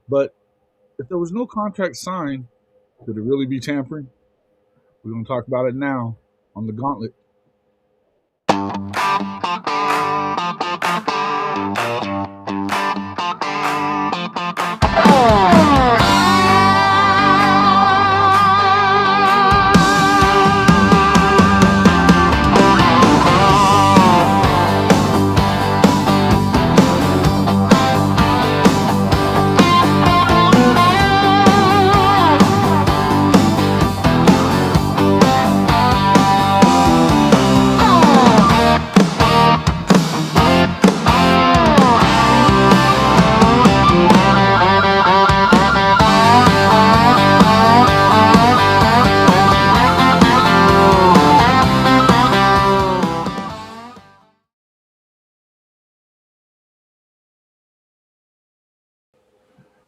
But if there was no contract signed, could it really be tampering? We're going to talk about it now on the Gauntlet.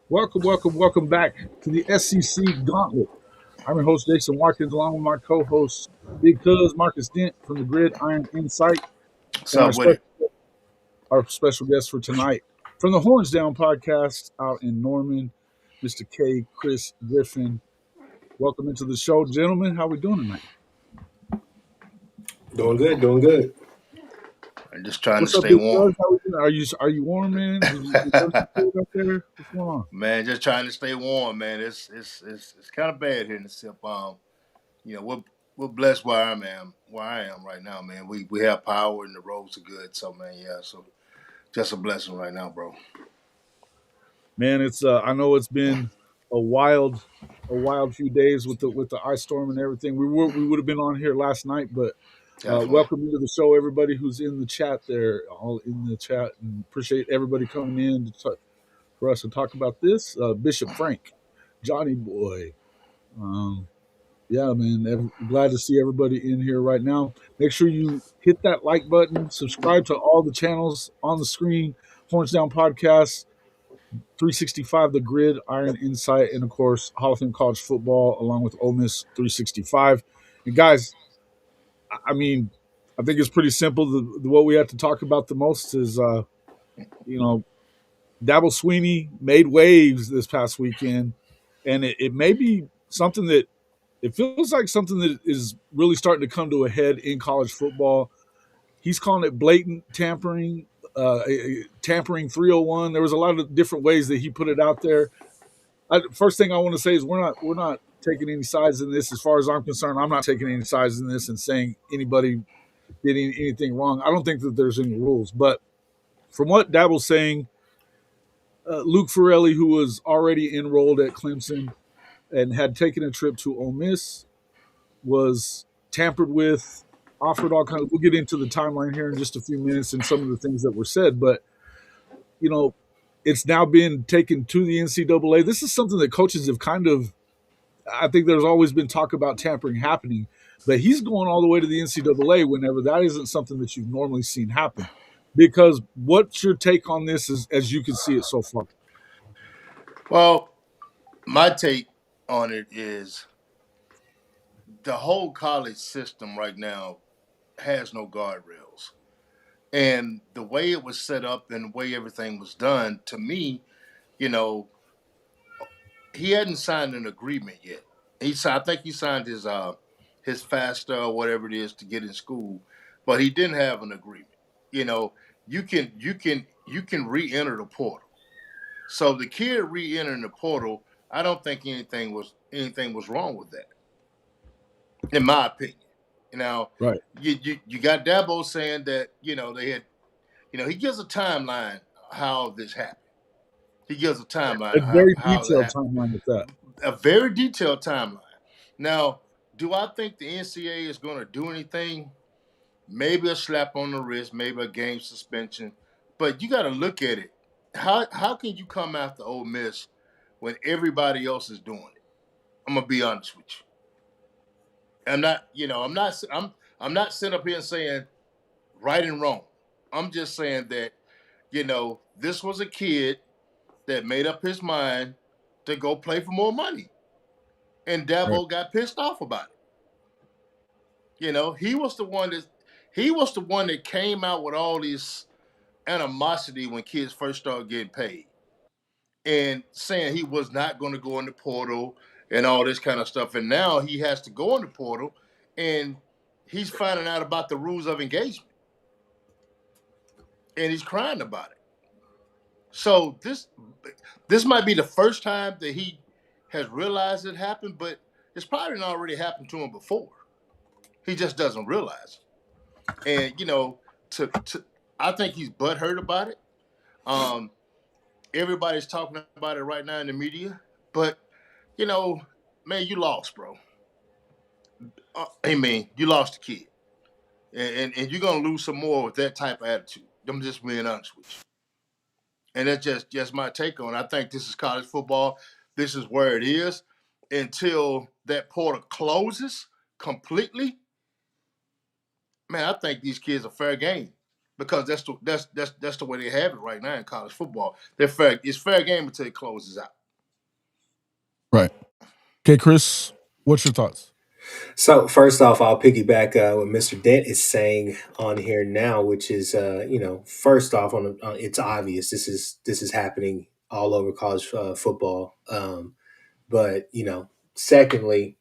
Welcome back to the SEC Gauntlet. I'm your host, Jason Watkins, along with my co host, Big Cuz Marcus Dent from the Grid Iron Insight, What's and up with it? our special guest for tonight from the Horns Down podcast out in Norman, Mr. Kchris Griffin. Welcome into the show, gentlemen. How we doing tonight? Doing good, doing good. I'm just trying to What's up, stay Big warm. Cuz? How we doing? Are you warm, man? Did you cold up there? What's going on? Man, just trying to stay warm, man. It's kind of bad here in the SIP. We're blessed where I am right now, man. We have power and the roads are good. So man, yeah, so just a blessing right now, bro. Man, it's I know it's been a wild few days with the ice storm and everything. We would have been on here last night, but Definitely. welcome to the show, everybody who's in the chat there, all in the chat, and appreciate everybody coming in for us to talk about this. Bishop Frank, Johnny Boy, um, yeah, man, glad to see everybody in here right now. Make sure you hit that like button, subscribe to all the channels on the screen, Horns Down Podcast, 365 The Grid, Iron Insight, and of course Hall of Fame College Football, along with Ole Miss 365. And guys, I mean, I think it's pretty simple. What we have to talk about the most is, you know, Dabo Swinney made waves this past weekend, and it may be something that it feels like something that is really starting to come to a head in college football. He's calling it blatant tampering, tampering 301. There was a lot of different ways that he put it out there. First thing I want to say is we're not taking any sides in this. As far as I'm concerned, I'm not taking any sides in this and saying anybody did anything wrong. I don't think that there's any rules, but from what Dabo's saying, Luke Ferrelli, who was already enrolled at Clemson and had taken a trip to Ole Miss, was tampered with, offered all kinds of. We'll get into the timeline here in just a few minutes and some of the things that were said, but you know, it's now been taken to the NCAA. This is something that coaches have kind of. I think there's always been talk about tampering happening, but he's going all the way to the NCAA whenever that isn't something that you've normally seen happen. Because what's your take on this as you can see it so far? Well, my take on it is the whole college system right now has no guardrails. And the way it was set up and the way everything was done, to me, you know, he hadn't signed an agreement yet. I think he signed his FAFSA or whatever it is to get in school, but he didn't have an agreement. You know, you can re-enter the portal. So the kid re-entering the portal, I don't think anything was wrong with that, in my opinion. Now, Right. you got Dabo saying that they had, he gives a timeline how this happened. He gives a timeline A how very how that detailed happened. timeline with that. A very detailed timeline. Now, do I think the NCAA is going to do anything? Maybe a slap on the wrist, maybe a game suspension, but you got to look at it. How can you come after Ole Miss when everybody else is doing it? I'm gonna be honest with you. I'm not sitting up here and saying right and wrong. I'm just saying that this was a kid that made up his mind to go play for more money, and Right. Dabo got pissed off about it. He was the one that came out with all this animosity when kids first started getting paid. and saying he was not going to go in the portal and all this kind of stuff. And now he has to go in the portal, and he's finding out about the rules of engagement, and he's crying about it. So this might be the first time that he has realized it happened, but it's probably already happened to him before. He just doesn't realize it. And to I think he's butthurt about it. Um, Everybody's talking about it right now in the media, but you know, man, you lost, bro. I mean, you lost a kid, and you're gonna lose some more with that type of attitude. I'm just being honest with you, and that's just my take on it. I think this is college football. This is where it is until that portal closes completely. Man, I think these kids are fair game because that's the way they have it right now in college football. They're fair. It's fair game until it closes out. Right. Okay, Chris, what's your thoughts? So first off, I'll piggyback what Mr. Dent is saying on here now, which is, first off, it's obvious this is happening all over college football. But secondly,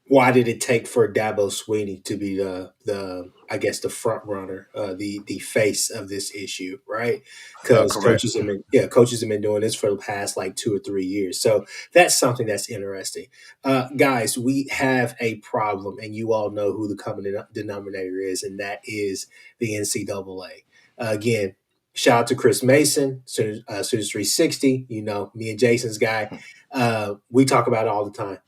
why did it take for Dabo Swinney to be the I guess the front runner, the face of this issue, right? Because Correct. coaches have been doing this for the past like 2 or 3 years. So that's something that's interesting. Guys, we have a problem, and you all know who the common denominator is, and that is the NCAA. Again, shout out to Chris Mason, Sooners 360. Me and Jason's guy. We talk about it all the time.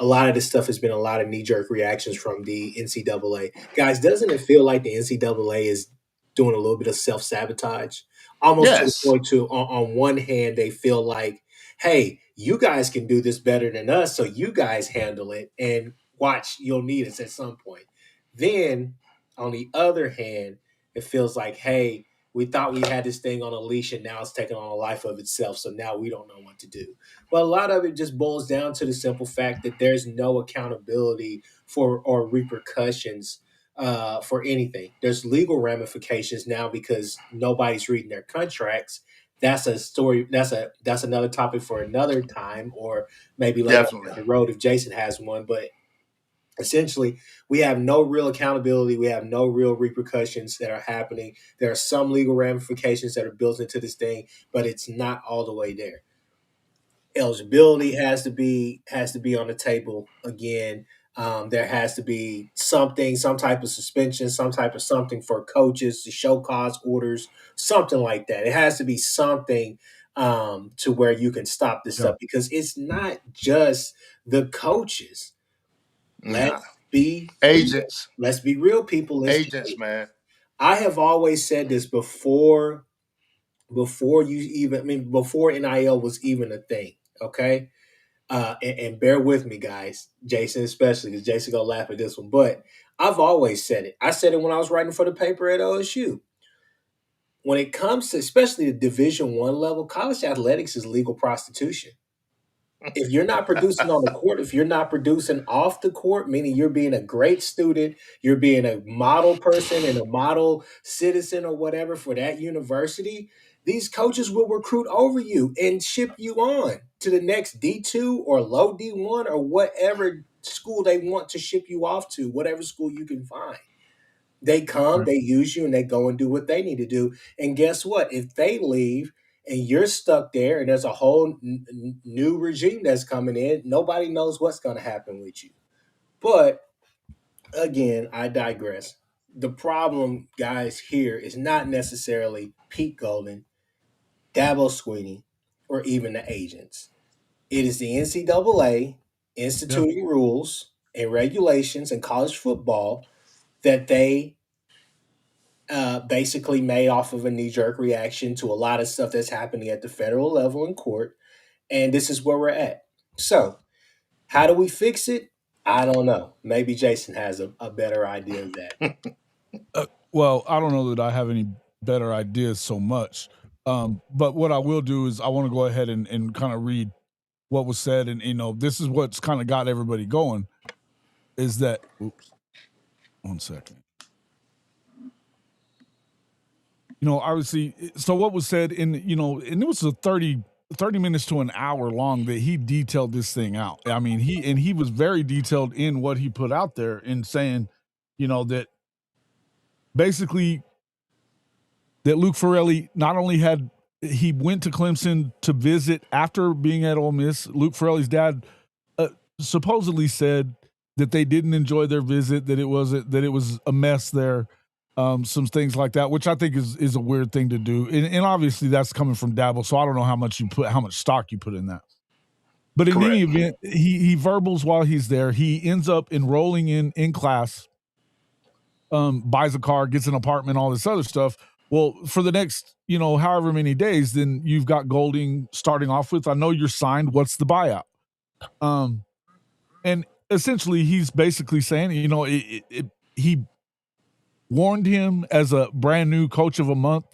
A lot of this stuff has been a lot of knee jerk reactions from the NCAA. Guys, doesn't it feel like the NCAA is doing a little bit of self sabotage? Almost to the Yes, point to, on one hand, they feel like, hey, you guys can do this better than us, so you guys handle it and watch, you'll need us at some point. Then, on the other hand, it feels like, hey, we thought we had this thing on a leash and now it's taking on a life of itself, so now we don't know what to do. But a lot of it just boils down to the simple fact that there's no accountability for or repercussions for anything. There's legal ramifications now because nobody's reading their contracts. That's a story. That's another topic for another time, or maybe later on definitely. down the road if Jason has one. But essentially, we have no real accountability. We have no real repercussions that are happening. There are some legal ramifications that are built into this thing, but it's not all the way there. Eligibility has to be on the table again. There has to be something, some type of suspension, some type of something for coaches to show cause orders, something like that. It has to be something to where you can stop this Yeah. stuff because it's not just the coaches. Nah, Let's be real. agents, Let's be real, people listening. agents, man. I have always said this before you even, I mean, before NIL was even a thing. Okay, and bear with me, guys, Jason especially, because Jason gonna laugh at this one. But I've always said it. I said it when I was writing for the paper at OSU. When it comes to especially the Division One level, college athletics is legal prostitution. If you're not producing on the court, if you're not producing off the court, meaning you're being a great student, you're being a model person and a model citizen or whatever for that university, these coaches will recruit over you and ship you on to the next D2 or low D1 or whatever school they want to ship you off to, whatever school you can find. They come, Right. they use you, and they go and do what they need to do. And guess what? If they leave and you're stuck there, and there's a whole new regime that's coming in, nobody knows what's going to happen with you. But again, I digress. The problem, guys, here is not necessarily Pete Golden, Dabo Swinney, or even the agents. It is the NCAA Yeah. instituting rules and regulations in college football that they basically made off of a knee jerk reaction to a lot of stuff that's happening at the federal level in court. And this is where we're at. So, how do we fix it? I don't know. Maybe Jason has a better idea of that. Well, I don't know that I have any better ideas so much. But what I will do is I want to go ahead and kind of read what was said. And, this is what's kind of got everybody going is that, oops, 1 second. obviously, so what was said and it was a 30 minutes to an hour long that he detailed this thing out. I mean, he was very detailed in what he put out there in saying, that basically that Luke Ferrelli not only he went to Clemson to visit after being at Ole Miss. Luke Ferrelli's dad supposedly said that they didn't enjoy their visit, that it was a mess there. Some things like that, which I think is a weird thing to do. And obviously that's coming from Dabo, so I don't know how much stock you put in that. But in any event, he verbals while he's there. He ends up enrolling in class, buys a car, gets an apartment, all this other stuff. Well, for the next, however many days, then you've got Golding starting off with, I know you're signed, what's the buyout? And essentially he's basically saying, he warned him as a brand new coach of a month.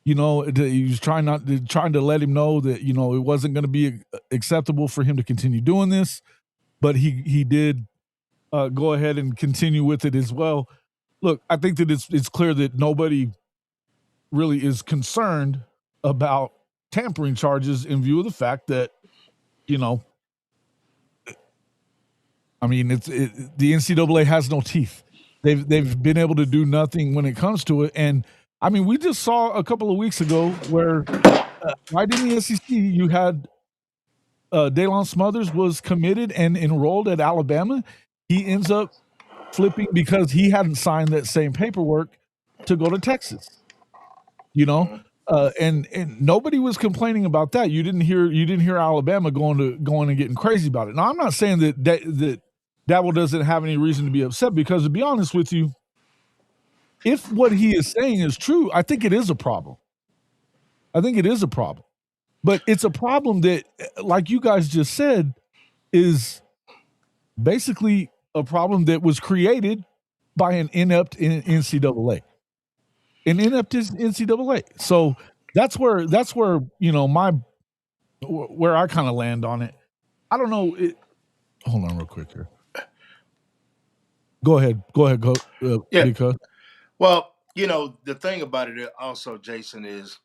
He was trying to let him know that it wasn't going to be acceptable for him to continue doing this, but he did go ahead and continue with it as well. Look, I think that it's clear that nobody really is concerned about tampering charges in view of the fact that I mean the NCAA has no teeth. They've been able to do nothing when it comes to it. And I mean, we just saw a couple of weeks ago where right in the SEC, you had Daylon Smothers was committed and enrolled at Alabama. He ends up flipping because he hadn't signed that same paperwork to go to Texas. And nobody was complaining about that. You didn't hear Alabama going and getting crazy about it. Now, I'm not saying that Dabo doesn't have any reason to be upset, because to be honest with you, if what he is saying is true, I think it is a problem. But it's a problem that, like you guys just said, is basically a problem that was created by an inept NCAA. An inept NCAA. So that's where where I kind of land on it. I don't know. Hold on real quick here. Go ahead. Yeah. Because Well, the thing about it also, Jason, is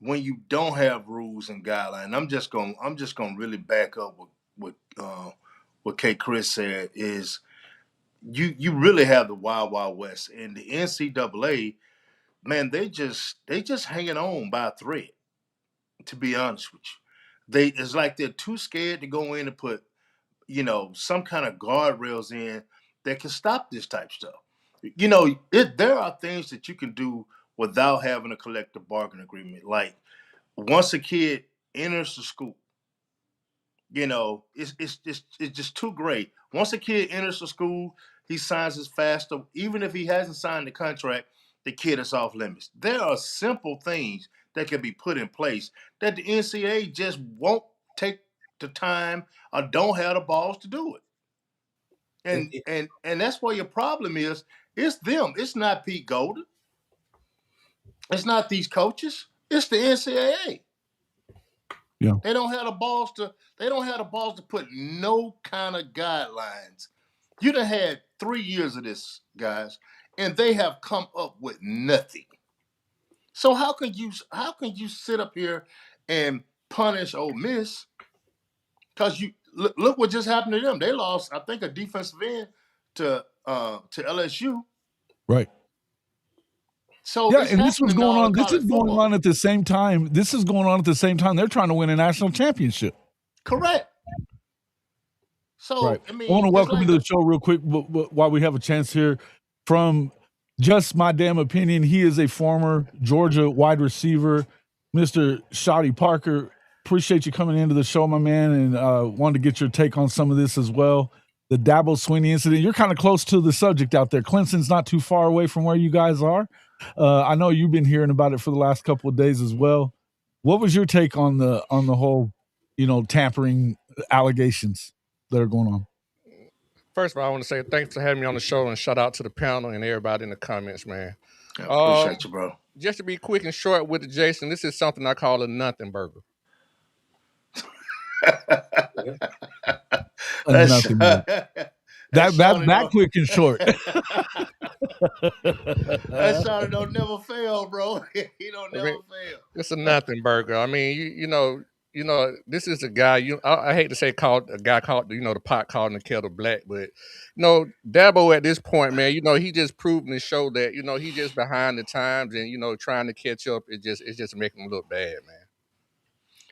when you don't have rules and guidelines. I'm just gonna really back up what Kchris said is you really have the Wild Wild West, and the NCAA, man, they just hanging on by a thread. To be honest with you, it's like they're too scared to go in and put some kind of guardrails in that can stop this type of stuff. There are things that you can do without having a collective bargaining agreement. Like once a kid enters the school, it's just too great. Once a kid enters the school, he signs his FAFSA. Even if he hasn't signed the contract, the kid is off limits. There are simple things that can be put in place that the NCAA just won't take the time or don't have the balls to do it. And that's where your problem is. It's them. It's not Pete Golden. It's not these coaches. It's the NCAA. Yeah. They don't have the balls to put no kind of guidelines. You done had 3 years of this, guys, and they have come up with nothing. So how can you sit up here and punish Ole Miss? Because you look what just happened to them. They lost, I think, a defensive end to LSU. Right. So yeah, and this was going on. This is going on at the same time. They're trying to win a national championship. Correct. So right. I mean, I want to welcome you to the show real quick while we have a chance here. From Just My Damn Opinion, he is a former Georgia wide receiver, Mr. Shawty Parker. Appreciate you coming into the show, my man, and wanted to get your take on some of this as well. The Dabo Swinney incident. You're kind of close to the subject out there. Clemson's not too far away from where you guys are. I know you've been hearing about it for the last couple of days as well. What was your take on the whole, tampering allegations that are going on? First of all, I want to say thanks for having me on the show, and shout out to the panel and everybody in the comments, man. I appreciate you, bro. Just to be quick and short with it, Jason, this is something I call a nothing burger. That's That Shawty that don't. quick and short. That Shawty don't never fail, bro. He don't I never mean, fail. it's a nothing burger. I mean, this is a guy. I hate to say called a guy called the pot calling the kettle black, but Dabo at this point, man, he just proven to show that he just behind the times and trying to catch up. It's just making him look bad, man.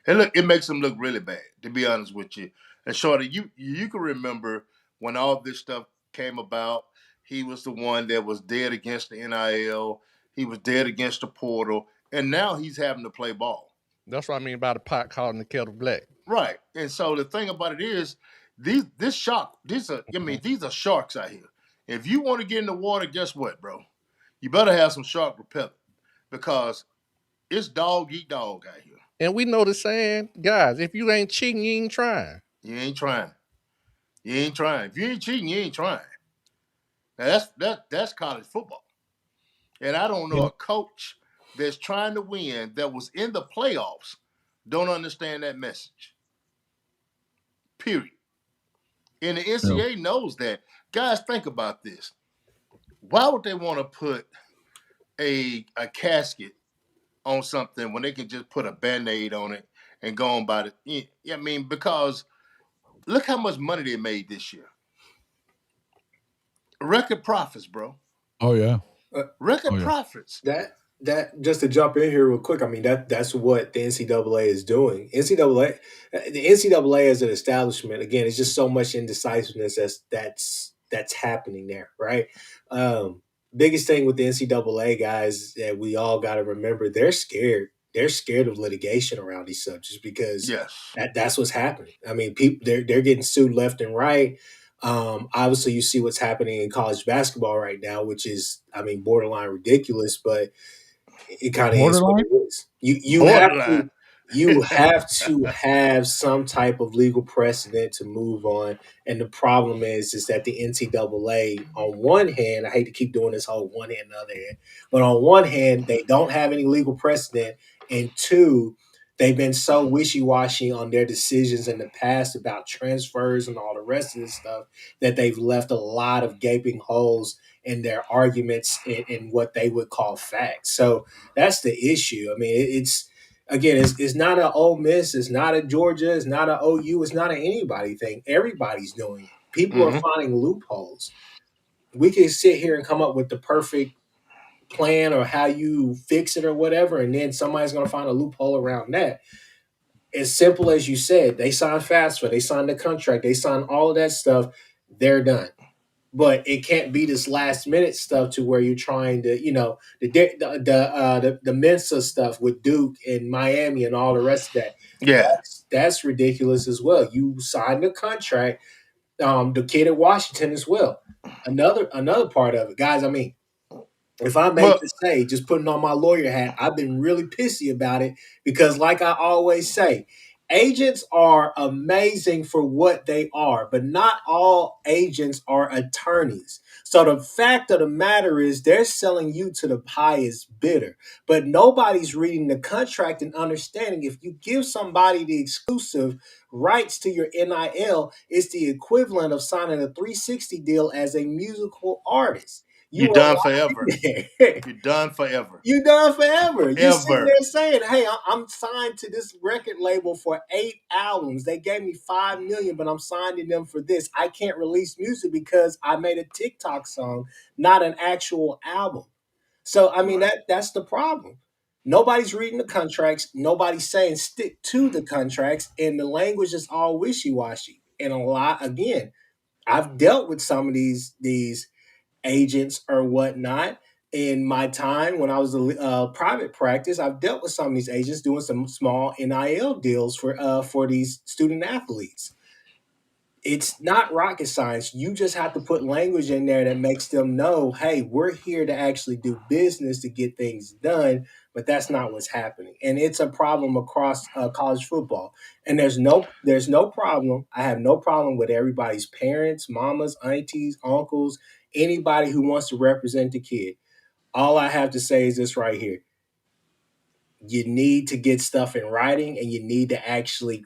And look, it makes him look really bad, to be honest with you. And Shorty, you can remember when all this stuff came about. He was the one that was dead against the NIL. He was dead against the portal, and now he's having to play ball. That's what I mean by the pot calling the kettle black. Right. And so the thing about it is, these are sharks out here. If you want to get in the water, guess what, bro? You better have some shark repellent because it's dog eat dog out here. And we know the saying, guys, if you ain't cheating, you ain't trying. You ain't trying. You ain't trying. If you ain't cheating, you ain't trying. Now that's college football. And I don't know a coach that's trying to win that was in the playoffs don't understand that message. Period. And the NCAA knows that. Guys, think about this. Why would they want to put a casket on something when they can just put a Band-Aid on it and go on about it? I mean, because look how much money they made this year. Record profits, bro. Oh yeah. Record profits. That just to jump in here real quick, I mean that's what the NCAA is doing. The NCAA as an establishment, again, it's just so much indecisiveness that's happening there, right? Biggest thing with the NCAA guys that we all got to remember, they're scared. They're scared of litigation around these subjects because that's what's happening. I mean, people they're getting sued left and right. Obviously, you see what's happening in college basketball right now, which is, I mean, borderline ridiculous, but it kind of is what it is. You have to have some type of legal precedent to move on. And the problem is that the NCAA, on one hand, I hate to keep doing this whole one hand, the other hand, but on one hand, they don't have any legal precedent, and two, they've been so wishy-washy on their decisions in the past about transfers and all the rest of this stuff that they've left a lot of gaping holes in their arguments in what they would call facts. So that's the issue. I mean, it's not an Ole Miss, it's not a Georgia, it's not an OU, it's not an anybody thing. Everybody's doing it. People are finding loopholes. We can sit here and come up with the perfect plan or how you fix it or whatever, and then somebody's going to find a loophole around that. As simple as you said, they signed FAFSA, they signed the contract, they signed all of that stuff, they're done. But it can't be this last minute stuff to where you're trying to, the Mensa stuff with Duke and Miami and all the rest of that. Yeah, that's ridiculous as well. You signed the contract, the kid at Washington as well. Another part of it, guys. I mean, if I may just say, just putting on my lawyer hat, I've been really pissy about it because, like I always say, agents are amazing for what they are, but not all agents are attorneys. So the fact of the matter is they're selling you to the highest bidder, but nobody's reading the contract and understanding if you give somebody the exclusive rights to your NIL, it's the equivalent of signing a 360 deal as a musical artist. You're done forever. You're done forever. You're done forever. You sitting there saying, "Hey, I'm signed to this record label for 8 albums. They gave me $5 million, but I'm signing them for this. I can't release music because I made a TikTok song, not an actual album." So, I mean, that's the problem. Nobody's reading the contracts. Nobody's saying stick to the contracts, and the language is all wishy-washy. And again, I've dealt with some of these agents or whatnot in my time when I was a private practice. I've dealt with some of these agents doing some small NIL deals for these student athletes. It's not rocket science. You just have to put language in there that makes them know, hey, we're here to actually do business to get things done, but that's not what's happening. And it's a problem across college football. And there's no problem. I have no problem with everybody's parents, mamas, aunties, uncles, anybody who wants to represent the kid. All I have to say is this right here. You need to get stuff in writing and you need to actually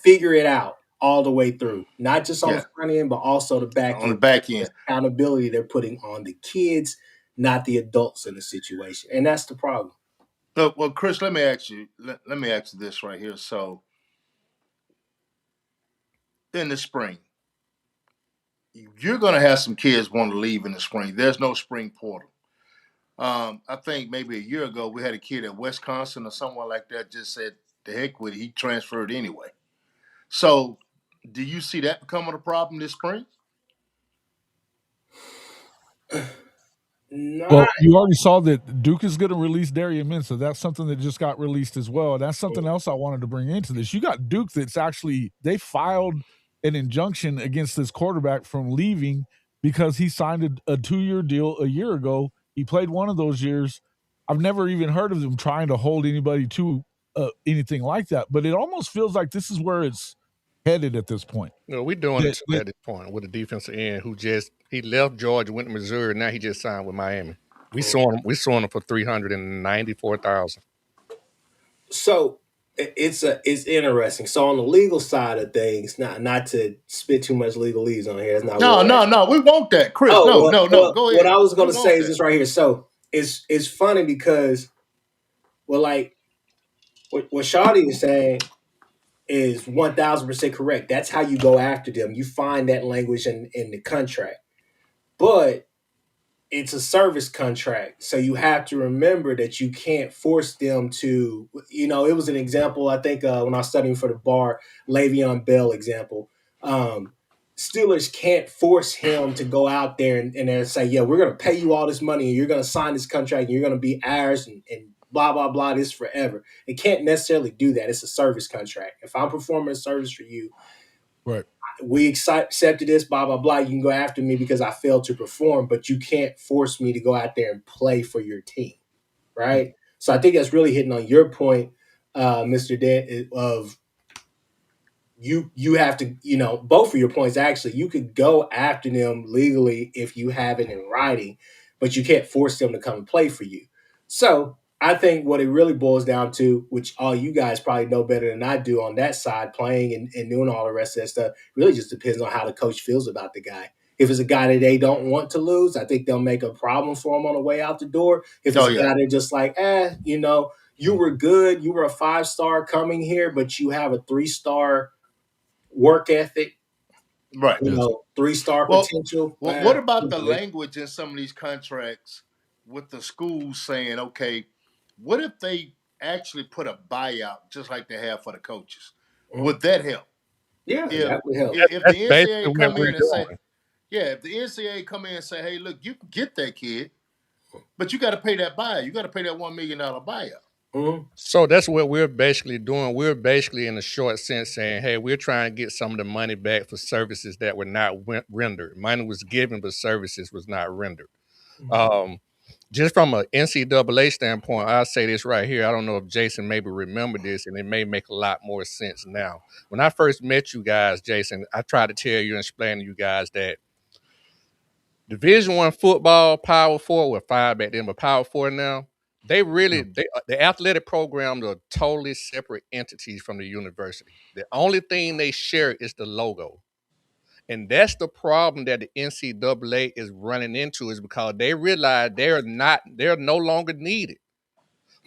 figure it out all the way through, not just on the front end, but also the back on end. the back end. Accountability they're putting on the kids, not the adults in the situation, and that's the problem. Well, Chris, let me ask you. Let me ask you this right here. So, in the spring, you're going to have some kids want to leave in the spring. There's no spring portal. I think maybe a year ago we had a kid at Wisconsin or somewhere like that just said, "The heck with it," he transferred anyway. So, do you see that becoming a problem this spring? Well, you already saw that Duke is going to release Darian Mensah. That's something that just got released as well. And that's something else I wanted to bring into this. You got Duke that's actually, they filed an injunction against this quarterback from leaving because he signed a 2-year deal a year ago. He played one of those years. I've never even heard of them trying to hold anybody to anything like that. But it almost feels like this is where it's headed at this point. No, we're doing it too at this point with a defensive end who he left Georgia, went to Missouri, now he just signed with Miami. We saw him for $394,000. So it's interesting. So on the legal side of things, not to spit too much legalese on here. It's not no. We want that, Chris. No. Go ahead. What I was going to say is this right here. So it's funny because, well, like what Shawty is saying is 1,000% correct. That's how you go after them. You find that language in the contract, but it's a service contract. So you have to remember that you can't force them to, it was an example, I think, when I was studying for the bar, Le'Veon Bell example. Steelers can't force him to go out there and say, yeah, we're going to pay you all this money and you're going to sign this contract and you're going to be ours and blah, blah, blah, this forever. It can't necessarily do that. It's a service contract. If I'm performing a service for you, right, we accepted this, blah, blah, blah. You can go after me because I failed to perform, but you can't force me to go out there and play for your team, right? Mm-hmm. So I think that's really hitting on your point, Mr. Dan, of you have to, both of your points, actually. You could go after them legally if you have it in writing, but you can't force them to come and play for you. So I think what it really boils down to, which all you guys probably know better than I do on that side, playing and doing all the rest of that stuff, really just depends on how the coach feels about the guy. If it's a guy that they don't want to lose, I think they'll make a problem for him on the way out the door. If it's a guy they're just like, you were good, you were a 5-star coming here, but you have a 3-star work ethic, right? 3-star potential. Well, what about the language in some of these contracts with the schools saying, okay, what if they actually put a buyout just like they have for the coaches? Mm-hmm. Would that help? Yeah, that would help. If the NCAA come in and say, if the NCAA come in and say, hey, look, you can get that kid, but you got to pay that buyout. You got to pay that $1 million buyout. Mm-hmm. So that's what we're basically doing. We're basically, in a short sense, saying, hey, we're trying to get some of the money back for services that were not rendered. Money was given, but services was not rendered. Mm-hmm. Just from an NCAA standpoint, I'll say this right here. I don't know if Jason maybe remember this, and it may make a lot more sense now. When I first met you guys, Jason, I tried to tell you and explain to you guys that Division I football, Power 4, we're 5 back then, but Power 4 now, the athletic programs are totally separate entities from the university. The only thing they share is the logo. And that's the problem that the NCAA is running into, is because they realize they're no longer needed.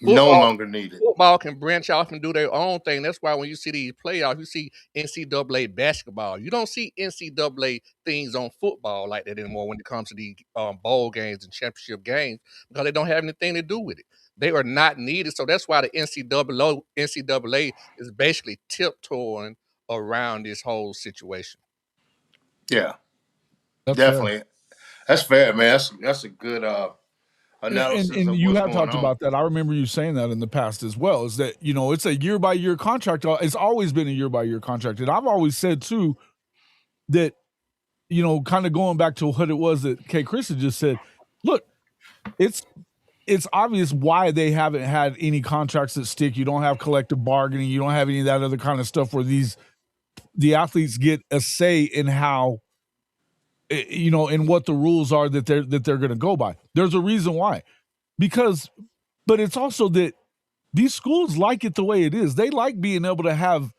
Football can branch off and do their own thing. That's why when you see these playoffs, you see NCAA basketball. You don't see NCAA things on football like that anymore when it comes to these bowl games and championship games, because they don't have anything to do with it. They are not needed. So that's why the NCAA is basically tiptoeing around this whole situation. Yeah, definitely. Fair. That's fair, man. That's a good analysis. And you have talked about that. I remember you saying that in the past as well, is that, it's a year-by-year contract. It's always been a year-by-year contract. And I've always said, too, that, kind of going back to what it was that Kchris had just said, look, it's obvious why they haven't had any contracts that stick. You don't have collective bargaining. You don't have any of that other kind of stuff where the athletes get a say in how, in what the rules are that they're going to go by. There's a reason why, but it's also that these schools like it the way it is. They like being able to have,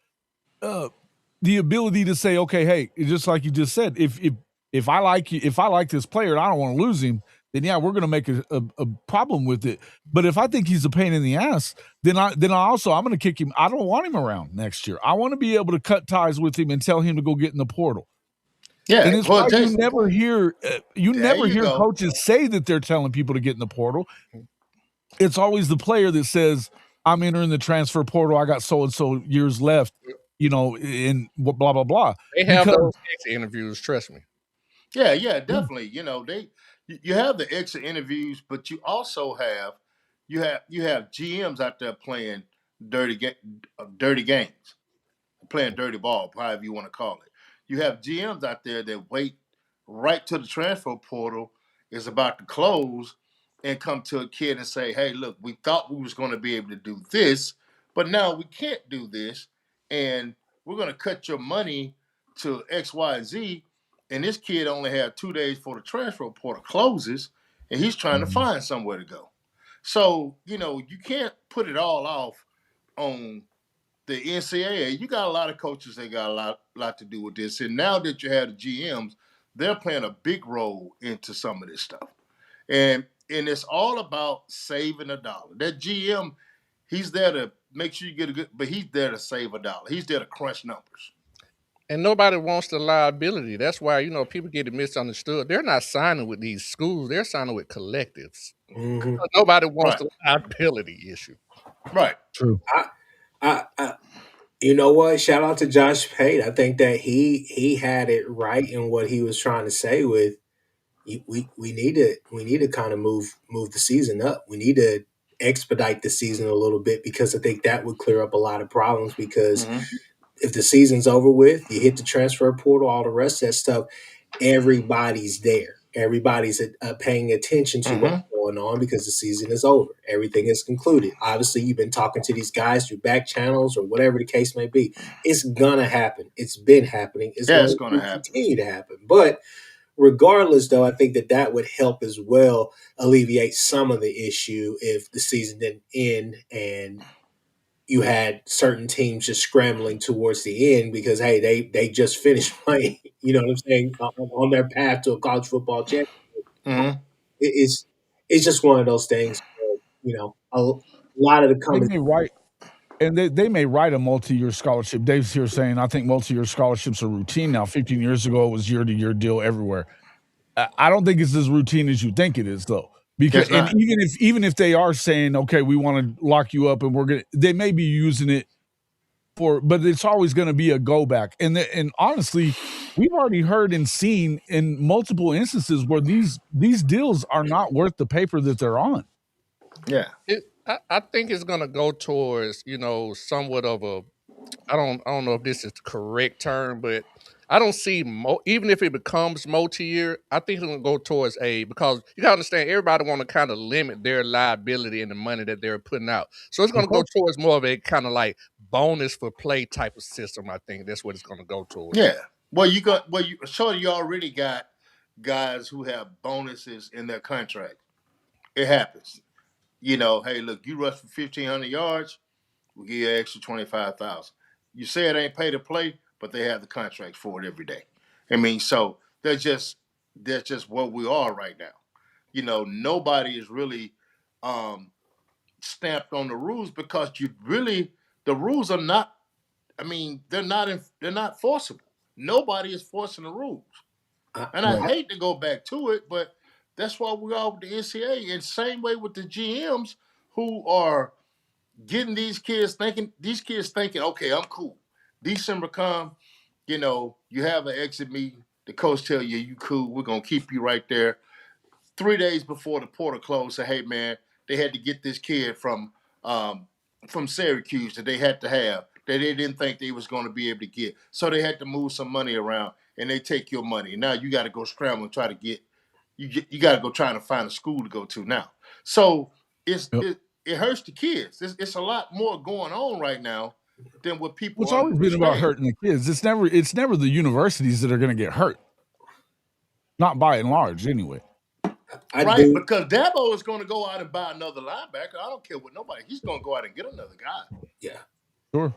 the ability to say, okay, hey, just like you just said, if I like this player and I don't want to lose him, then yeah, we're going to make a problem with it. But if I think he's a pain in the ass, then I'm going to kick him. I don't want him around next year. I want to be able to cut ties with him and tell him to go get in the portal. Yeah, and it's why you never hear coaches say that they're telling people to get in the portal. It's always the player that says, I'm entering the transfer portal. I got so and so years left, in blah blah blah. They have those exit interviews. Trust me. Yeah, definitely. You have the exit interviews, but you also have GMs out there playing dirty games, playing dirty ball, however you want to call it. You have GMs out there that wait right till the transfer portal is about to close and come to a kid and say, hey, look, we thought we was going to be able to do this, but now we can't do this, and we're going to cut your money to X, Y, and Z. And this kid only had 2 days before the transfer portal closes, and he's trying to find somewhere to go. So, you can't put it all off on the NCAA. You got a lot of coaches that got a lot to do with this. And now that you have the GMs, they're playing a big role into some of this stuff. And it's all about saving a dollar. That GM, he's there to make sure you get a good, but he's there to save a dollar. He's there to crunch numbers. And nobody wants the liability. That's why, people get it misunderstood. They're not signing with these schools. They're signing with collectives. Mm-hmm. Nobody wants the liability issue. Right. True. I you know what? Shout out to Josh Pate. I think that he had it right in what he was trying to say with we need to kind of move the season up. We need to expedite the season a little bit because I think that would clear up a lot of problems because if the season's over with, you hit the transfer portal, all the rest of that stuff, everybody's there. Everybody's paying attention to what's going on because the season is over. Everything is concluded. Obviously, you've been talking to these guys through back channels or whatever the case may be. It's going to happen. It's been happening. It's going to continue to happen. But regardless, though, I think that would help as well alleviate some of the issue if the season didn't end and you had certain teams just scrambling towards the end because, hey, they just finished playing, you know what I'm saying, on their path to a college football championship. It's just one of those things where, a lot of the companies. They may write a multi-year scholarship. Dave's here saying, I think multi-year scholarships are routine now. 15 years ago, it was year-to-year deal everywhere. I don't think it's as routine as you think it is, though. Because even if they are saying, okay, we want to lock you up and they may be using it but it's always going to be a go back. And honestly, we've already heard and seen in multiple instances where these deals are not worth the paper that they're on. Yeah. I think it's going to go towards, somewhat of a, I don't know if this is the correct term, but I don't see even if it becomes multi-year, I think it's going to go towards because you got to understand everybody want to kind of limit their liability and the money that they're putting out. So it's going to go towards more of a kind of like bonus for play type of system. I think that's what it's going to go towards. Yeah. Well, you already got guys who have bonuses in their contract. It happens. Hey, look, you rush for 1,500 yards, we'll give you an extra 25,000. You say it ain't pay to play, but they have the contract for it every day. I mean, so that's just what we are right now. Nobody is really stamped on the rules because the rules are not. I mean, they're not forcible. Nobody is forcing the rules, and I hate to go back to it, but that's why we are with the NCAA. And same way with the GMs who are getting these kids thinking, okay, I'm cool. December come, you have an exit meeting. The coach tell you cool. We're going to keep you right there. 3 days before the portal closed, say, hey, man, they had to get this kid from Syracuse that they had to have that they didn't think they was going to be able to get. So they had to move some money around, and they take your money. Now you got to go scramble and try to get you got to go trying to find a school to go to now. So it hurts the kids. It's a lot more going on right now than what people. It's always been about hurting the kids. It's never the universities that are going to get hurt. Not by and large, anyway. Because Dabo is going to go out and buy another linebacker. I don't care what nobody. He's going to go out and get another guy. Yeah, sure.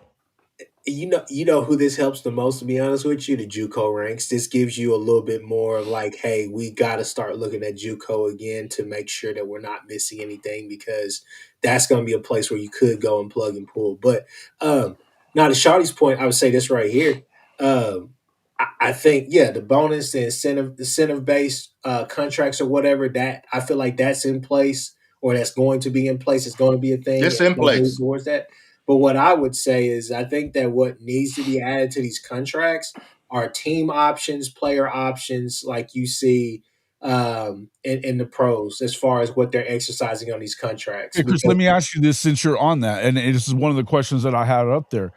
You know who this helps the most, to be honest with you, the JUCO ranks. This gives you a little bit more of like, hey, we got to start looking at JUCO again to make sure that we're not missing anything, because that's going to be a place where you could go and plug and pull. But now to Shawty's point, I would say this right here. I think, yeah, the bonus, the incentive based contracts or whatever, that I feel like that's in place, or that's going to be in place. It's going to be a thing. It's in We'll move place. towards that. But what I would say is, I think that what needs to be added to these contracts are team options, player options, like you see in the pros, as far as what they're exercising on these contracts. Hey, Chris, let me ask you this, since you're on that, and this is one of the questions that I had up there.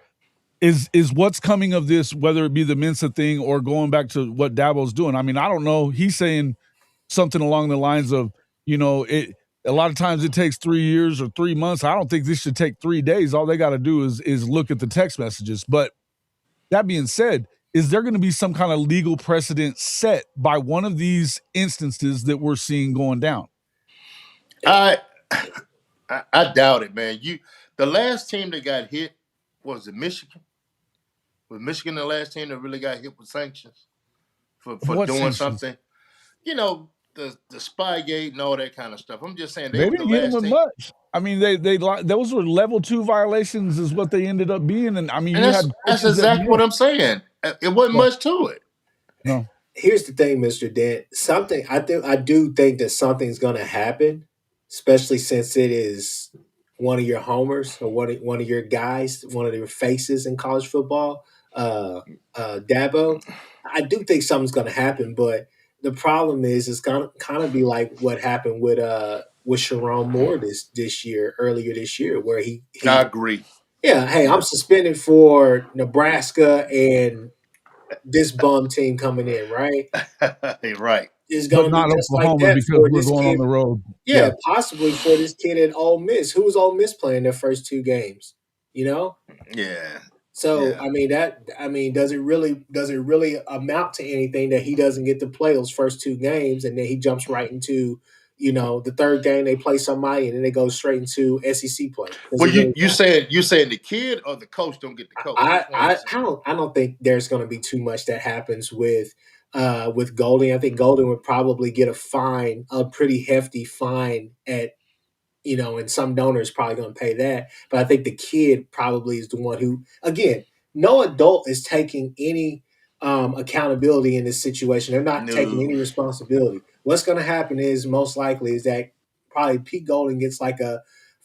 Is what's coming of this, whether it be the Mensa thing or going back to what Dabo's doing? I mean, I don't know. He's saying something along the lines of, it. A lot of times it takes 3 years or 3 months. I don't think this should take 3 days. All they got to do is look at the text messages. But that being said, is there going to be some kind of legal precedent set by one of these instances that we're seeing going down? I doubt it, man. The last team that got hit was it Michigan? Was Michigan the last team that really got hit with sanctions for doing sanctions? something? The Spygate and all that kind of stuff. I'm just saying they didn't hit them with much. I mean, they those were level 2 violations, is what they ended up being. And I mean, that's exactly what I'm saying. It wasn't much to it. No. Here's the thing, Mr. Dent. I do think that something's going to happen, especially since it is one of your homers, or one of your guys, one of your faces in college football, Dabo. I do think something's going to happen, but the problem is it's going to kind of be like what happened with Sharon Moore earlier this year, where he I agree. Yeah, hey, I'm suspended for Nebraska and this bum team coming in, right? Right. It's going to be just like that because for we're this going kid. on the road. Yeah, possibly for this kid at Ole Miss. Who was Ole Miss playing their first 2 games? Yeah. So yeah. does it really amount to anything that he doesn't get to play those first 2 games, and then he jumps right into the third game they play somebody, and then they go straight into SEC play? Well, you saying the kid or the coach don't get the coach? I don't think there's going to be too much that happens with Golding. I think Golding would probably get a pretty hefty fine and some donors probably going to pay that. But I think the kid probably is the one who, again, no adult is taking any accountability in this situation. They're not taking any responsibility. What's going to happen is, most likely, is that probably Pete Golding gets like a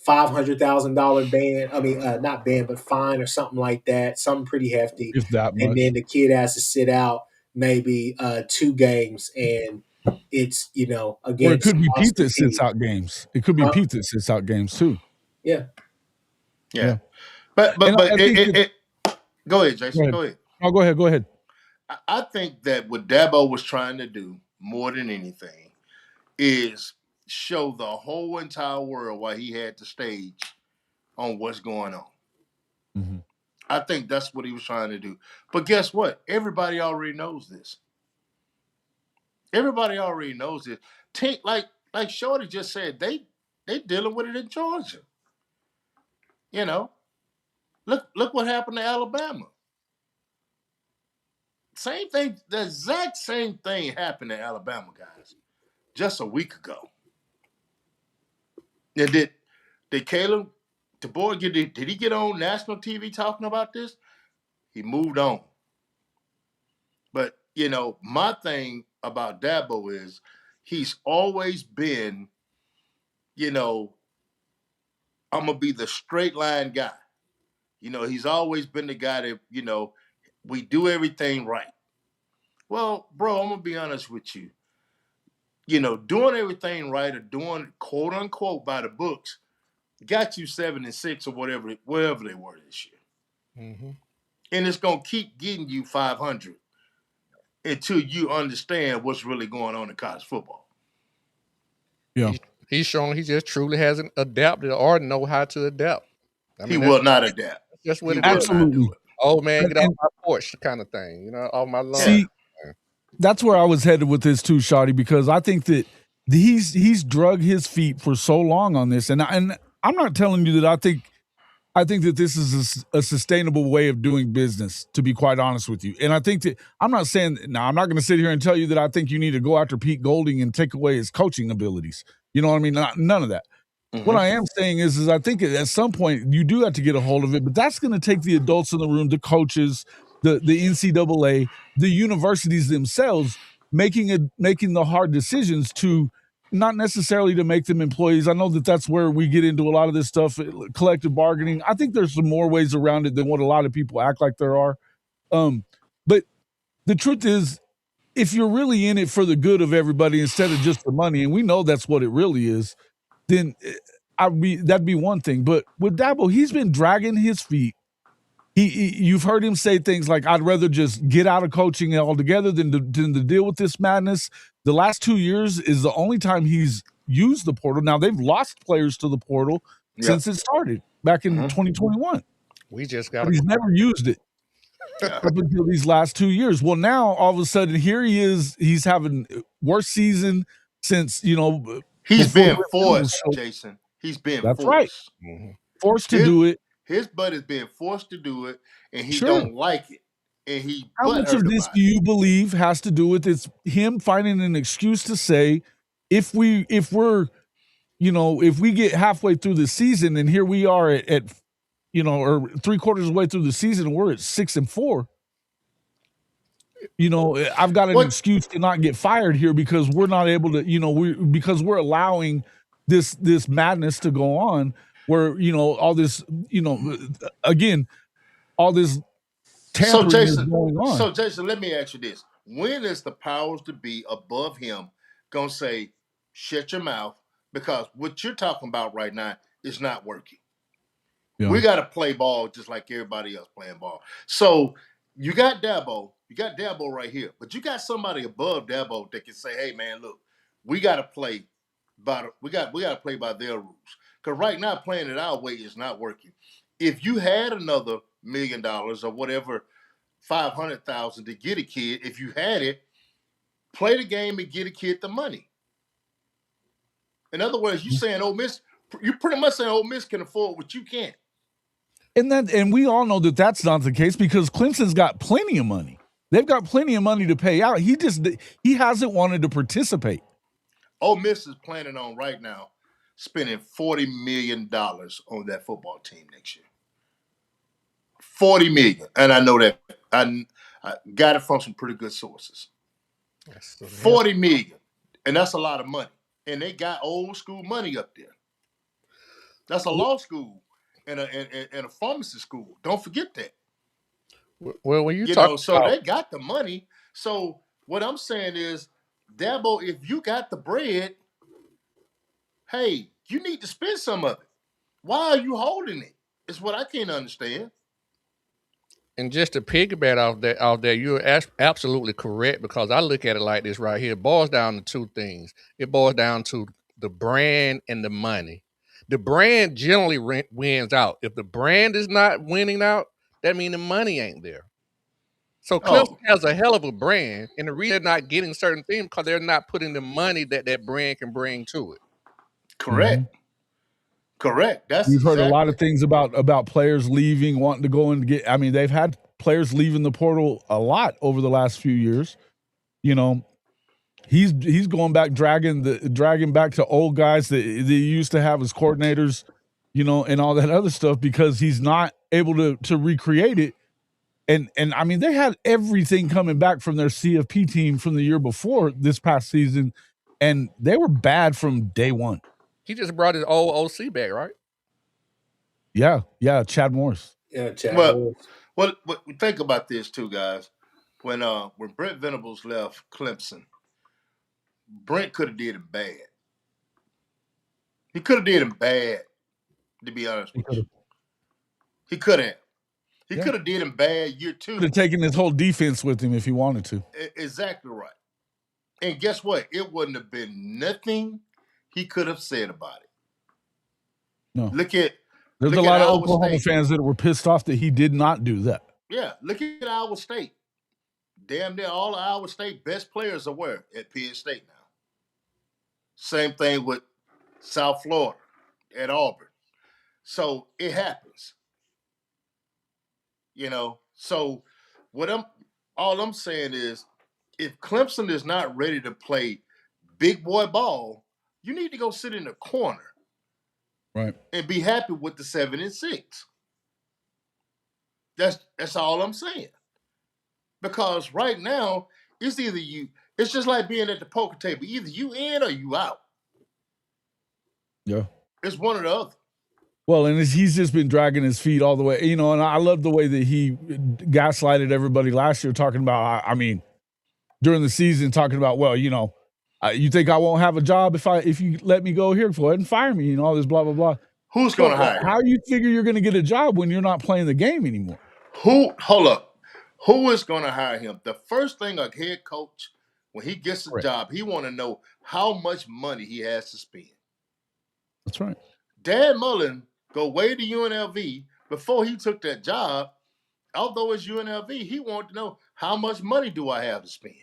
$500,000 ban. I mean, not ban, but fine or something like that. Something pretty hefty. If that much. And then the kid has to sit out maybe 2 games, and it's again. Or it could be Pete that sits out games. It could be Pete that sits out games too. Yeah. But go ahead, Jason. Go ahead. Oh, go ahead. I think that what Dabo was trying to do more than anything is show the whole entire world why he had the stage on what's going on. Mm-hmm. I think that's what he was trying to do. But guess what? Everybody already knows this. Everybody already knows this. Like Shorty just said, they dealing with it in Georgia. Look what happened to Alabama. Same thing, the exact same thing happened to Alabama, guys, just a week ago. Now, did Caleb DeBoer did he get on national TV talking about this? He moved on. But my thing about Dabo is he's always been, I'm gonna be the straight line guy. He's always been the guy that, we do everything right. Well, bro, I'm gonna be honest with you. Doing everything right, or doing quote unquote by the books, got you 7-6 or wherever they were this year. Mm-hmm. And it's gonna keep getting you 500 until you understand what's really going on in college football. Yeah, he's shown he just truly hasn't adapted or know how to adapt. He will not adapt. That's what it absolutely. is. Oh man, get off my porch, kind of thing. Off my lawn. See, that's where I was headed with this too, Shawty, because I think that he's drug his feet for so long on this, and I'm not telling you that I think that this is a sustainable way of doing business, to be quite honest with you. And I think that I'm not saying now I'm not going to sit here and tell you that I think you need to go after Pete Golding and take away his coaching abilities. You know what I mean? None of that. Mm-hmm. What I am saying is I think at some point you do have to get a hold of it, but that's going to take the adults in the room, the coaches, the NCAA, the universities themselves making the hard decisions to not necessarily to make them employees. I know that that's where we get into a lot of this stuff, collective bargaining. I think there's some more ways around it than what a lot of people act like there are. But the truth is, if you're really in it for the good of everybody instead of just the money, and we know that's what it really is, then that'd be one thing. But with Dabo, he's been dragging his feet. You've heard him say things like, "I'd rather just get out of coaching altogether than to deal with this madness." The last 2 years is the only time he's used the portal. Now they've lost players to the portal since it started back in 2021. We just got. But he's never used it up until these last 2 years. Well, now all of a sudden here he is. He's having worst season since he's been forced, Jason. He's been that's forced. Right. Mm-hmm. Forced to do it. His butt is being forced to do it, and he don't like it. And he how much of this do you believe has to do with it's him finding an excuse to say, if we get halfway through the season and here we are at or 3/4 of the way through the season and we're at 6-4, I've got an excuse to not get fired here because we're not able to, because we're allowing this madness to go on where, all this, again, all this tampering is going on. So, Jason, let me ask you this. When is the powers to be above him going to say, shut your mouth? Because what you're talking about right now is not working. Yeah. We got to play ball just like everybody else playing ball. So you got Dabo right here, but you got somebody above Dabo that can say, hey, man, look, we got to play by their rules. Because right now, playing it our way is not working. If you had another $1 million or whatever, $500,000 to get a kid, if you had it, play the game and get a kid the money. In other words, you saying Ole Miss, you pretty much saying Ole Miss can afford what you can't. And we all know that that's not the case because Clemson's got plenty of money. They've got plenty of money to pay out. He hasn't wanted to participate. Ole Miss is planning on right now spending $40 million on that football team next year. $40 million, and I know that I got it from some pretty good sources. $40 million, and that's a lot of money. And they got old school money up there. That's a law school and a pharmacy school. Don't forget that. Well, when you talk, so they got the money. So what I'm saying is, Dabo, if you got the bread, hey, you need to spend some of it. Why are you holding it? It's what I can't understand. And just to piggyback off that, you're absolutely correct because I look at it like this right here. It boils down to two things. It boils down to the brand and the money. The brand generally wins out. If the brand is not winning out, that means the money ain't there. So Clemson has a hell of a brand, and the reason they're not getting certain things because they're not putting the money that brand can bring to it. Correct. Mm-hmm. Correct. You've heard a lot of things about players leaving, wanting to go and get. I mean, they've had players leaving the portal a lot over the last few years. He's going back, dragging back to old guys that he used to have as coordinators, and all that other stuff because he's not able to recreate it. And I mean, they had everything coming back from their CFP team from the year before this past season, and they were bad from day one. He just brought his old OC back, right? Yeah, Chad Morris. Yeah, Chad Morris. Well, think about this too, guys. When Brent Venables left Clemson, Brent could have did him bad. He could have did him bad, to be honest with you. He could have. He could have did him bad year two. Could have taken his whole defense with him if he wanted to. Exactly right. And guess what? It wouldn't have been nothing he could have said about it. No. There's a lot of Oklahoma fans that were pissed off that he did not do that. Yeah, look at Iowa State. Damn near all of Iowa State best players are where? At Penn State now. Same thing with South Florida at Auburn. So it happens. So all I'm saying is, if Clemson is not ready to play big boy ball, you need to go sit in the corner, right, and be happy with the 7-6. That's all I'm saying. Because right now, it's either you. It's just like being at the poker table. Either you in or you out. yeah. It's one or the other. Well, and he's just been dragging his feet all the way, and I love the way that he gaslighted everybody last year, talking about, I mean, during the season, talking about, well, you think I won't have a job if you let me go here? Go ahead and fire me, and all this blah blah blah. Who's going to hire him? How you figure you're going to get a job when you're not playing the game anymore? Hold up. Who is going to hire him? The first thing a head coach, when he gets a job, he want to know how much money he has to spend. That's right. Dan Mullen go way to UNLV before he took that job. Although it's UNLV, he wanted to know, how much money do I have to spend?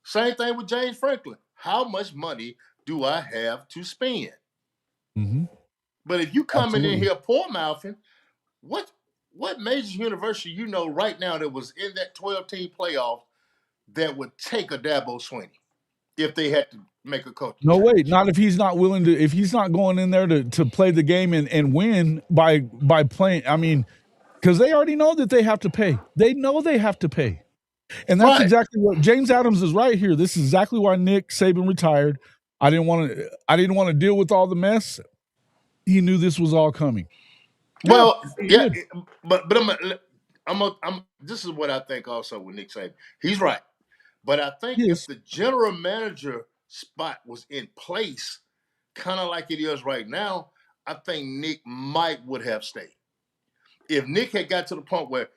Same thing with James Franklin. How much money do I have to spend? Mm-hmm. But if you coming in here poor mouthing, what major university right now that was in that 12-team playoff that would take a Dabo Swinney if they had to make a coach? No, wait, not if he's not willing to. If he's not going in there to play the game and win by playing. I mean, because they already know that they have to pay. They know they have to pay, and that's exactly what James Adams is right here. This is exactly why Nick Saban retired. I didn't want to deal with all the mess. He knew this was all coming. Well, yeah, but I'm. This is what I think also with Nick Saban. He's right, but I think if the general manager spot was in place, kind of like it is right now, I think Nick would have stayed. If Nick had got to the point where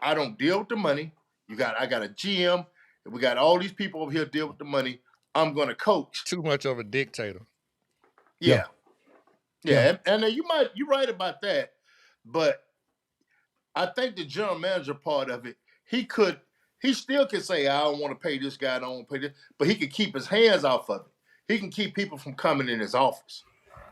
I don't deal with the money, I got a GM, and we got all these people over here deal with the money, I'm going to coach. Too much of a dictator. Yeah. And you're right about that, but I think the general manager part of it, he still could say, I don't want to pay this guy, I don't want to pay this, but he could keep his hands off of it. He can keep people from coming in his office.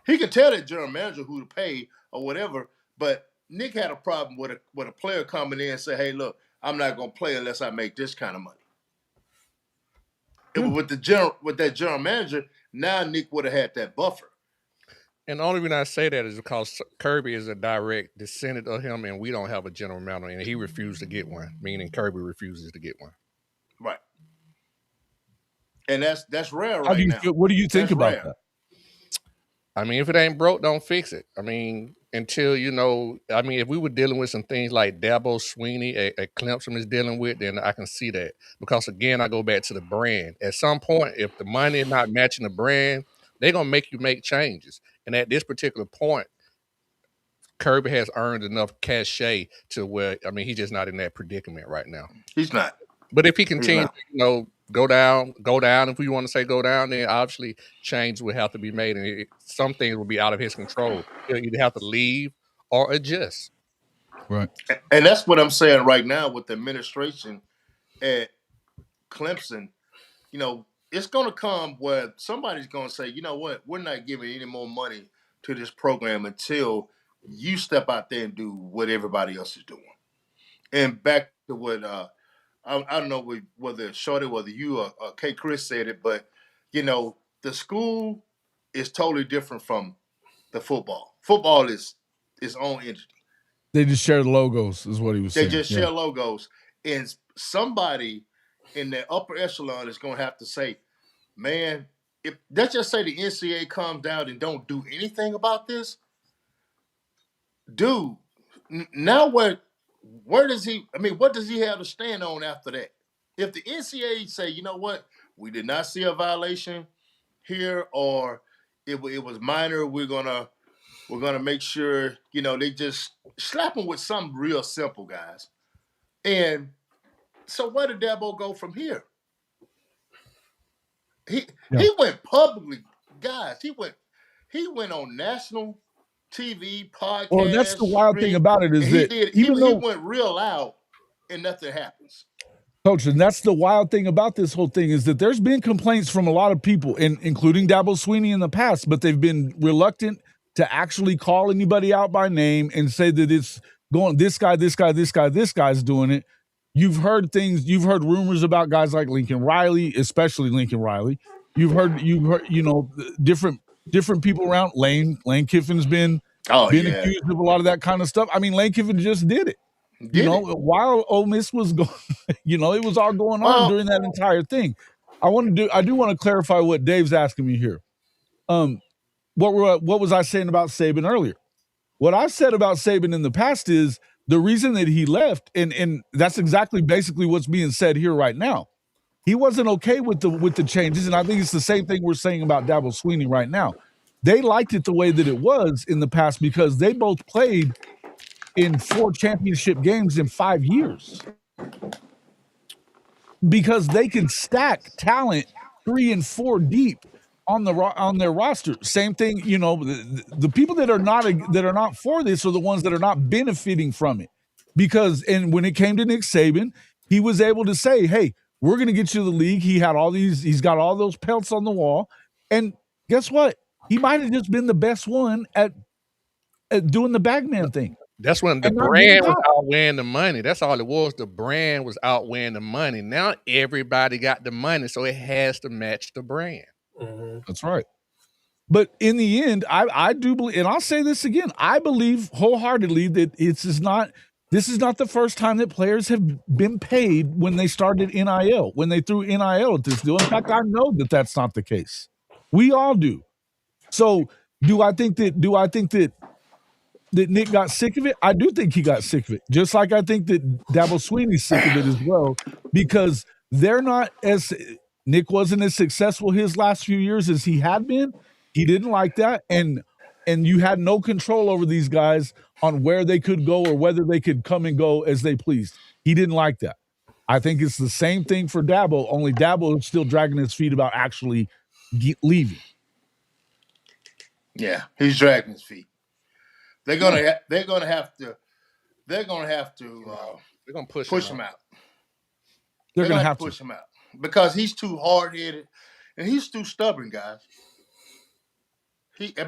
He can tell that general manager who to pay or whatever, but Nick had a problem with a player coming in and say, hey, look, I'm not going to play unless I make this kind of money. With that general manager, now Nick would have had that buffer. And the only reason I say that is because Kirby is a direct descendant of him, and we don't have a general manager, and he refused to get one, meaning Kirby refuses to get one. Right. And that's rare right now. What do you think about that? I mean, if it ain't broke, don't fix it. I mean, until, if we were dealing with some things like Dabo Swinney at Clemson is dealing with, then I can see that. Because, again, I go back to the brand. At some point, if the money is not matching the brand, they're going to make you make changes. And at this particular point, Kirby has earned enough cachet to where, he's just not in that predicament right now. He's not. But if he continues, go down, if we want to say go down, then obviously change will have to be made, and some things will be out of his control. He'll either have to leave or adjust. Right. And that's what I'm saying right now with the administration at Clemson. It's going to come where somebody's going to say, you know what, we're not giving any more money to this program until you step out there and do what everybody else is doing. And back to what I don't know whether Shawty, whether you or Kchris said it, but, the school is totally different from the football. Football is its own entity. They just share logos, is what he was saying. They just share logos. And somebody in the upper echelon is going to have to say, man, if let's just say the NCAA comes down and don't do anything about this, dude, now what does he have to stand on after that? If the NCAA say, you know what, we did not see a violation here, or it was minor, we're gonna make sure, they just slap them with something real simple, guys. And so where did Dabo go from here? He went publicly, guys. He went on national TV, podcast. Well, that's the wild thing about it is that he went real loud and nothing happens. Coach, and that's the wild thing about this whole thing is that there's been complaints from a lot of people, including Dabo Swinney in the past, but they've been reluctant to actually call anybody out by name and say that it's going, this guy's doing it. You've heard rumors about guys like Lincoln Riley, especially Lincoln Riley. You've heard, different people around. Lane Kiffin's been accused of a lot of that kind of stuff. I mean, Lane Kiffin just did it. While Ole Miss was going, it was all going on during that entire thing. I do want to clarify what Dave's asking me here. What was I saying about Saban earlier? What I've said about Saban in the past is the reason that he left, and that's exactly basically what's being said here right now. He wasn't okay with the changes, and I think it's the same thing we're saying about Dabo Swinney right now. They liked it the way that it was in the past because they both played in 4 championship games in 5 years. Because they can stack talent 3 and 4 deep on their roster. Same thing, the people that are not for this are the ones that are not benefiting from it. Because when it came to Nick Saban, he was able to say, "Hey, we're going to get you to the league." He's got all those pelts on the wall, and guess what? He might have just been the best one at doing the bagman thing. That's when the brand was outweighing the money. That's all it was. The brand was outweighing the money. Now everybody got the money, so it has to match the brand. Mm-hmm. That's right. But in the end, I do believe, and I'll say this again, I believe wholeheartedly that this is not the first time that players have been paid when they started NIL, when they threw NIL at this deal. In fact, I know that that's not the case. We all do. So do I think that Nick got sick of it? I do think he got sick of it. Just like I think that Dabo Swinney's sick of it as well, because Nick wasn't as successful his last few years as he had been. He didn't like that. And you had no control over these guys on where they could go or whether they could come and go as they pleased. He didn't like that. I think it's the same thing for Dabo, only Dabo is still dragging his feet about actually leaving. Yeah, he's dragging his feet. They're gonna have to push him out. They're gonna have to push him out because he's too hard headed and he's too stubborn, guys. It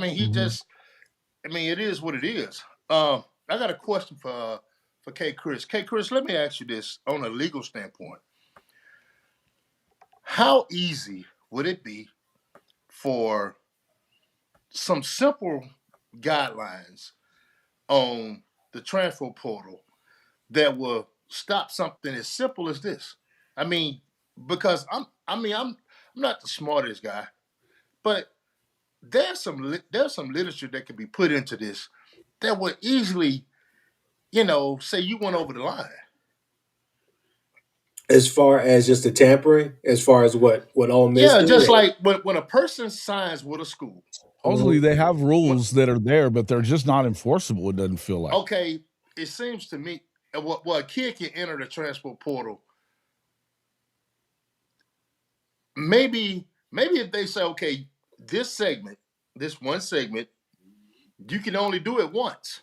is what it is. I got a question for Kchris. Kchris, let me ask you this on a legal standpoint. How easy would it be for some simple guidelines on the transfer portal that will stop something as simple as this? I mean, because I'm not the smartest guy, but there's some literature that can be put into this that would easily, say you went over the line. As far as just the tampering, as far as what Ole Miss did? Just like when a person signs with a school. Supposedly they have rules that are there, but they're just not enforceable, it doesn't feel like. Okay, it seems to me, a kid can enter the transfer portal. Maybe if they say, okay, this one segment, you can only do it once.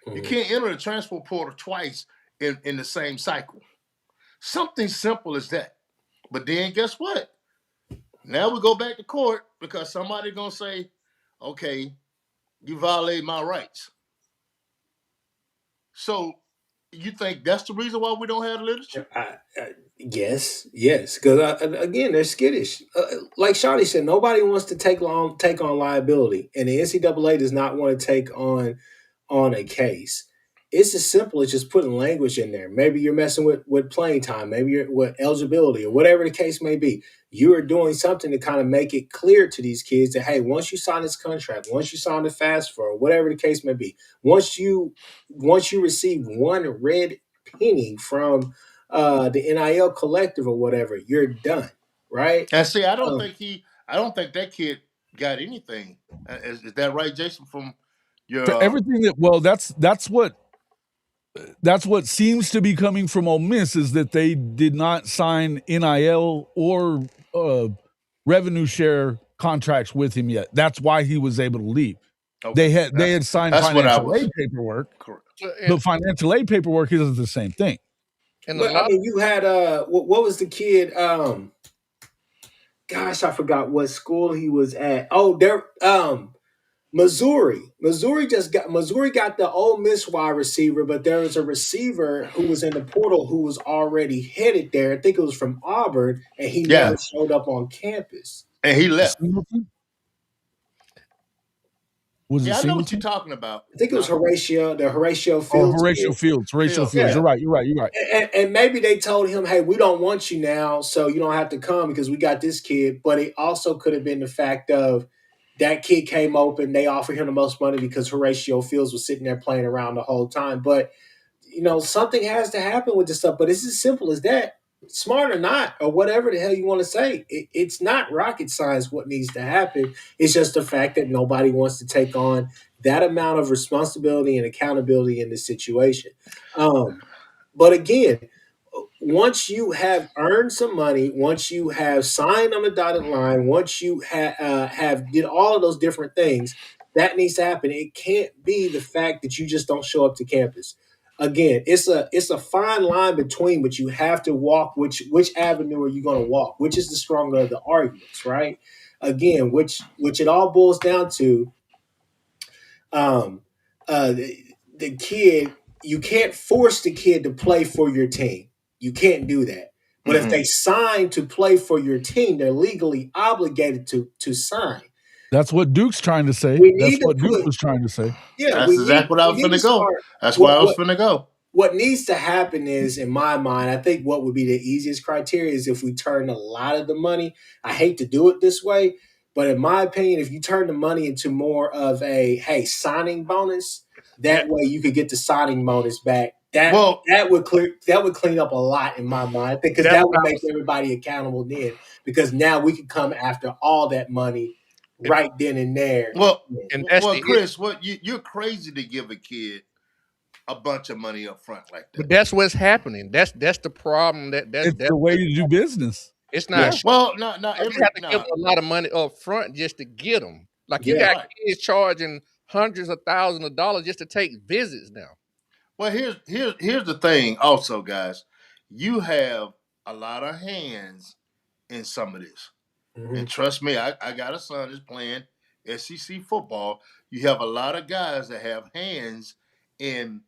Mm-hmm. You can't enter the transfer portal twice in the same cycle. Something simple as that. But then guess what? Now we go back to court because somebody's going to say, okay, you violated my rights. So you think that's the reason why we don't have literature? Yes. Because again, they're skittish. Like Shawty said, nobody wants to take on liability, and the NCAA does not want to take on a case. It's as simple as just putting language in there. Maybe you're messing with playing time. Maybe you're with eligibility or whatever the case may be. You are doing something to kind of make it clear to these kids that, hey, once you sign this contract, once you sign the FAFSA, or whatever the case may be, once you receive one red penny from the NIL collective or whatever, you're done, right? And see, I don't think that kid got anything. Is that right, Jason? From your everything that's what seems to be coming from Ole Miss is that they did not sign NIL or revenue share contracts with him yet. That's why he was able to leave. Okay. They had signed financial aid paperwork. Correct. But financial aid paperwork isn't the same thing. And you had what was the kid? Gosh, I forgot what school he was at. Oh, there. Missouri got the Ole Miss wide receiver, but there was a receiver who was in the portal who was already headed there. I think it was from Auburn, and he never Yeah, showed up on campus. and he left. Singleton? Was it Yeah, I know what you're Singleton? talking about. I think it was Horatio Oh, Fields Horatio kid. Fields. Horatio Fields, Fields. Yeah. yeah. You're right. You're right. And maybe they told him, hey, we don't want you now, so you don't have to come because we got this kid. But it also could have been the fact of that kid came open, they offered him the most money because Horatio Fields was sitting there playing around the whole time. But something has to happen with this stuff. But it's as simple as that. Smart or not, or whatever the hell you want to say, it's not rocket science what needs to happen. It's just the fact that nobody wants to take on that amount of responsibility and accountability in this situation. But again, once you have earned some money, once you have signed on the dotted line, once you have did all of those different things, that needs to happen. It can't be the fact that you just don't show up to campus. Again, it's a fine line between, but you have to walk which avenue are you going to walk? Which is the stronger of the arguments, right? Again, which it all boils down to. Um, the kid, you can't force the kid to play for your team. You can't do that. But if they sign to play for your team, they're legally obligated to sign. That's what Duke's trying to say. We That's need to what Duke put was trying to say. yeah, That's exactly what I we was need to finna go. start That's where what I was what finna go. what needs to happen is, in my mind, I think what would be the easiest criteria is if we turn a lot of the money. I hate to do it this way, but in my opinion, if you turn the money into more of a signing bonus, Yeah, that way you could get the signing bonus back. That Well, that would clean up a lot in my mind because that's that what would I make was. everybody accountable then. Because now we can come after all that money right then and there. well, And that's well, the issue. Chris, what you're crazy to give a kid a bunch of money up front like that. But that's what's happening. That's the problem. It's the way to do business. it's not. Yeah, Well, no, You have to give no, them a lot of money up front just to get them. Like you yeah. got right. kids charging hundreds of thousands of dollars just to take visits now. Well, here's the thing. Also, guys, you have a lot of hands in some of this, and Mhm. trust me, I got a son that's playing SEC football. You have a lot of guys that have hands, and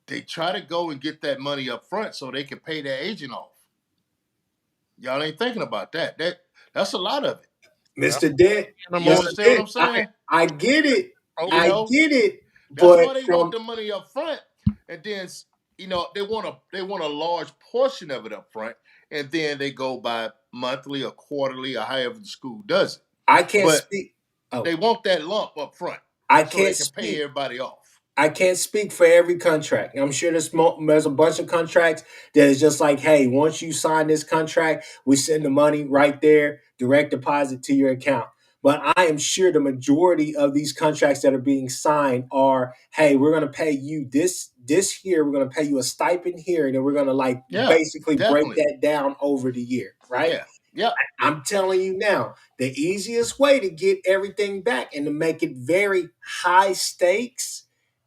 they try to go and get that money up front so they can pay their agent off. Y'all ain't thinking about that. That's a lot of it. Yeah. Mr. Dent, You Mr. understand what Dent, I'm saying? I get it. You I Okay. know, get it. that's But why they want from the money up front, and then they want a large portion of it up front, and then they go by monthly or quarterly or however the school does it. I can't But speak. Oh, they want that lump up front I so they can't can pay speak. everybody off. I can't speak for every contract. I'm sure there's a bunch of contracts that is just like, hey, once you sign this contract, we send the money right there, direct deposit to your account. But I am sure the majority of these contracts that are being signed are, hey, we're going to pay you this here, we're going to pay you a stipend here, and then we're going to like Yeah, basically break definitely. that down over the year, right? Yeah, yeah. I'm telling you now, the easiest way to get everything back and to make it very high stakes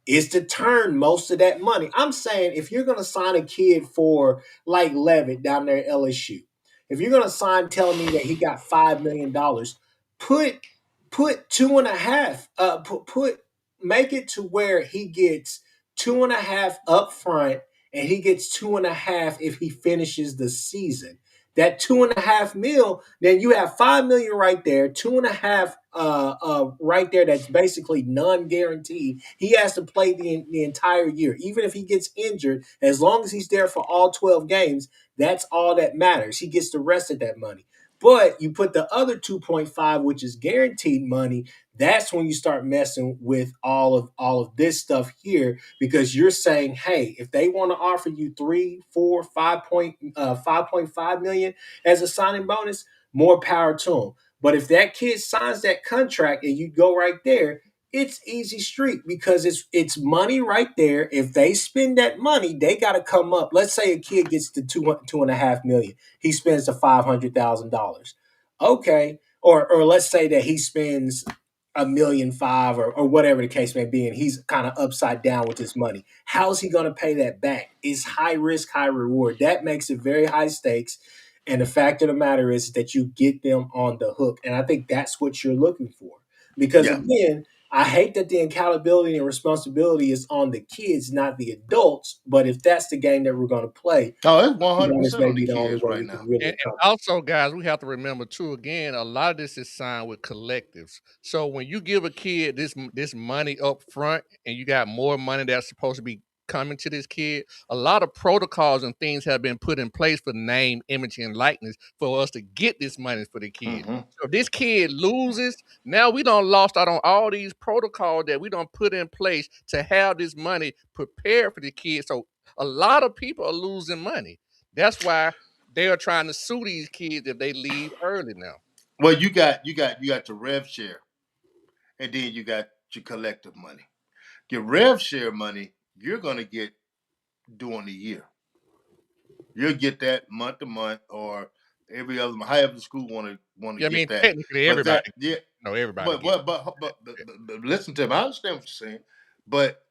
is to turn most of that money. I'm saying if you're going to sign a kid for like Levitt down there at LSU, if you're going to sign telling me that he got $5 million, put two and a half, put make it to where he gets two and a half up front and he gets two and a half if he finishes the season. That 2.5 mil, then you have 5 million right there, two and a half right there. That's basically non-guaranteed. He has to play the entire year, even if he gets injured. As long as he's there for all 12 games, that's all that matters. He gets the rest of that money. But you put the other 2.5, which is guaranteed money. That's when you start messing with all of this stuff here because you're saying, hey, if they want to offer you 3, 4, 5.5 million as a signing bonus, more power to them. But if that kid signs that contract and you go right there, it's easy street because it's money right there. If they spend that money, they got to come up. Let's say a kid gets to 2.5 million, he spends the $500,000. Okay, or let's say that he spends 1.5 million or whatever the case may be, and he's kind of upside down with his money. How's he going to pay that back? It's high risk, high reward. That makes it very high stakes. And the fact of the matter is that you get them on the hook. And I think that's what you're looking for. Because Yeah. again, I hate that the accountability and responsibility is on the kids, not the adults. But if that's the game that we're going to play, Oh, it's that is 100% on the maybe the only kids way right we can now. really And accomplish. also, guys, we have to remember too. Again, a lot of this is signed with collectives. So when you give a kid this money up front, and you got more money that's supposed to be coming to this kid, a lot of protocols and things have been put in place for name, image, and likeness for us to get this money for the kid. Mm-hmm. So if this kid loses, now we don't lost out on all these protocols that we don't put in place to have this money prepared for the kid. So a lot of people are losing money. That's why they are trying to sue these kids if they leave early now. Well, you got the rev share, and then you got your collective money. Your rev share money, you're gonna get during the year. You'll get that month to month or every other month, however the school want to Yeah, I get mean, that. technically But everybody, that yeah, everybody but get. but but but, but, but listen to me. I understand what you're saying, but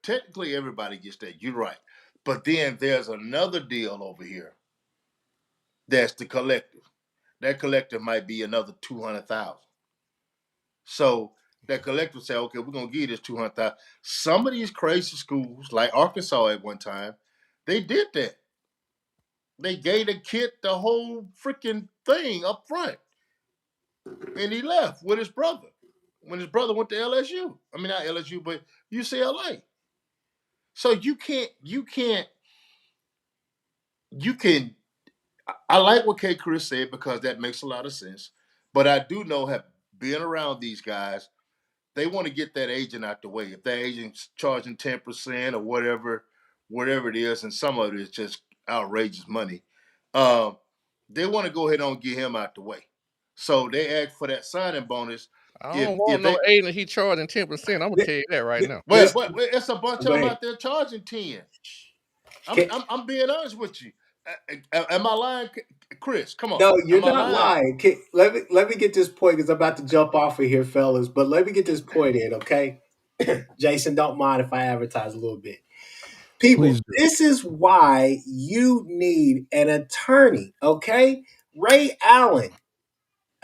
technically everybody gets that. You're right. But then there's another deal over here. That's the collective. That collective might be another 200,000. So that collective say, okay, we're gonna give you this 200,000. Some of these crazy schools, like Arkansas at one time, they did that. They gave the kid the whole freaking thing up front, and he left with his brother. When his brother went to LSU, I mean not LSU, but UCLA. So you can. I like what Kchris said because that makes a lot of sense. But I do know, have been around these guys, they want to get that agent out the way. If that agent's charging 10% or whatever it is, and some of it is just outrageous money, um, they want to go ahead and get him out the way. So they ask for that signing bonus. I don't If want no they agent. He charging 10%. I'm gonna tell you that right now. well, Listen, but it's a bunch of go them ahead. out there charging 10. I'm Can, I'm, I'm being honest with you. Am I lying, Chris? Come on, no, you're am I not lying? lying. Let me get this point because I'm about to jump off of here, fellas. But let me get this point in, okay? Jason, don't mind if I advertise a little bit. People, Please do. this is why you need an attorney, okay? Ray Allen,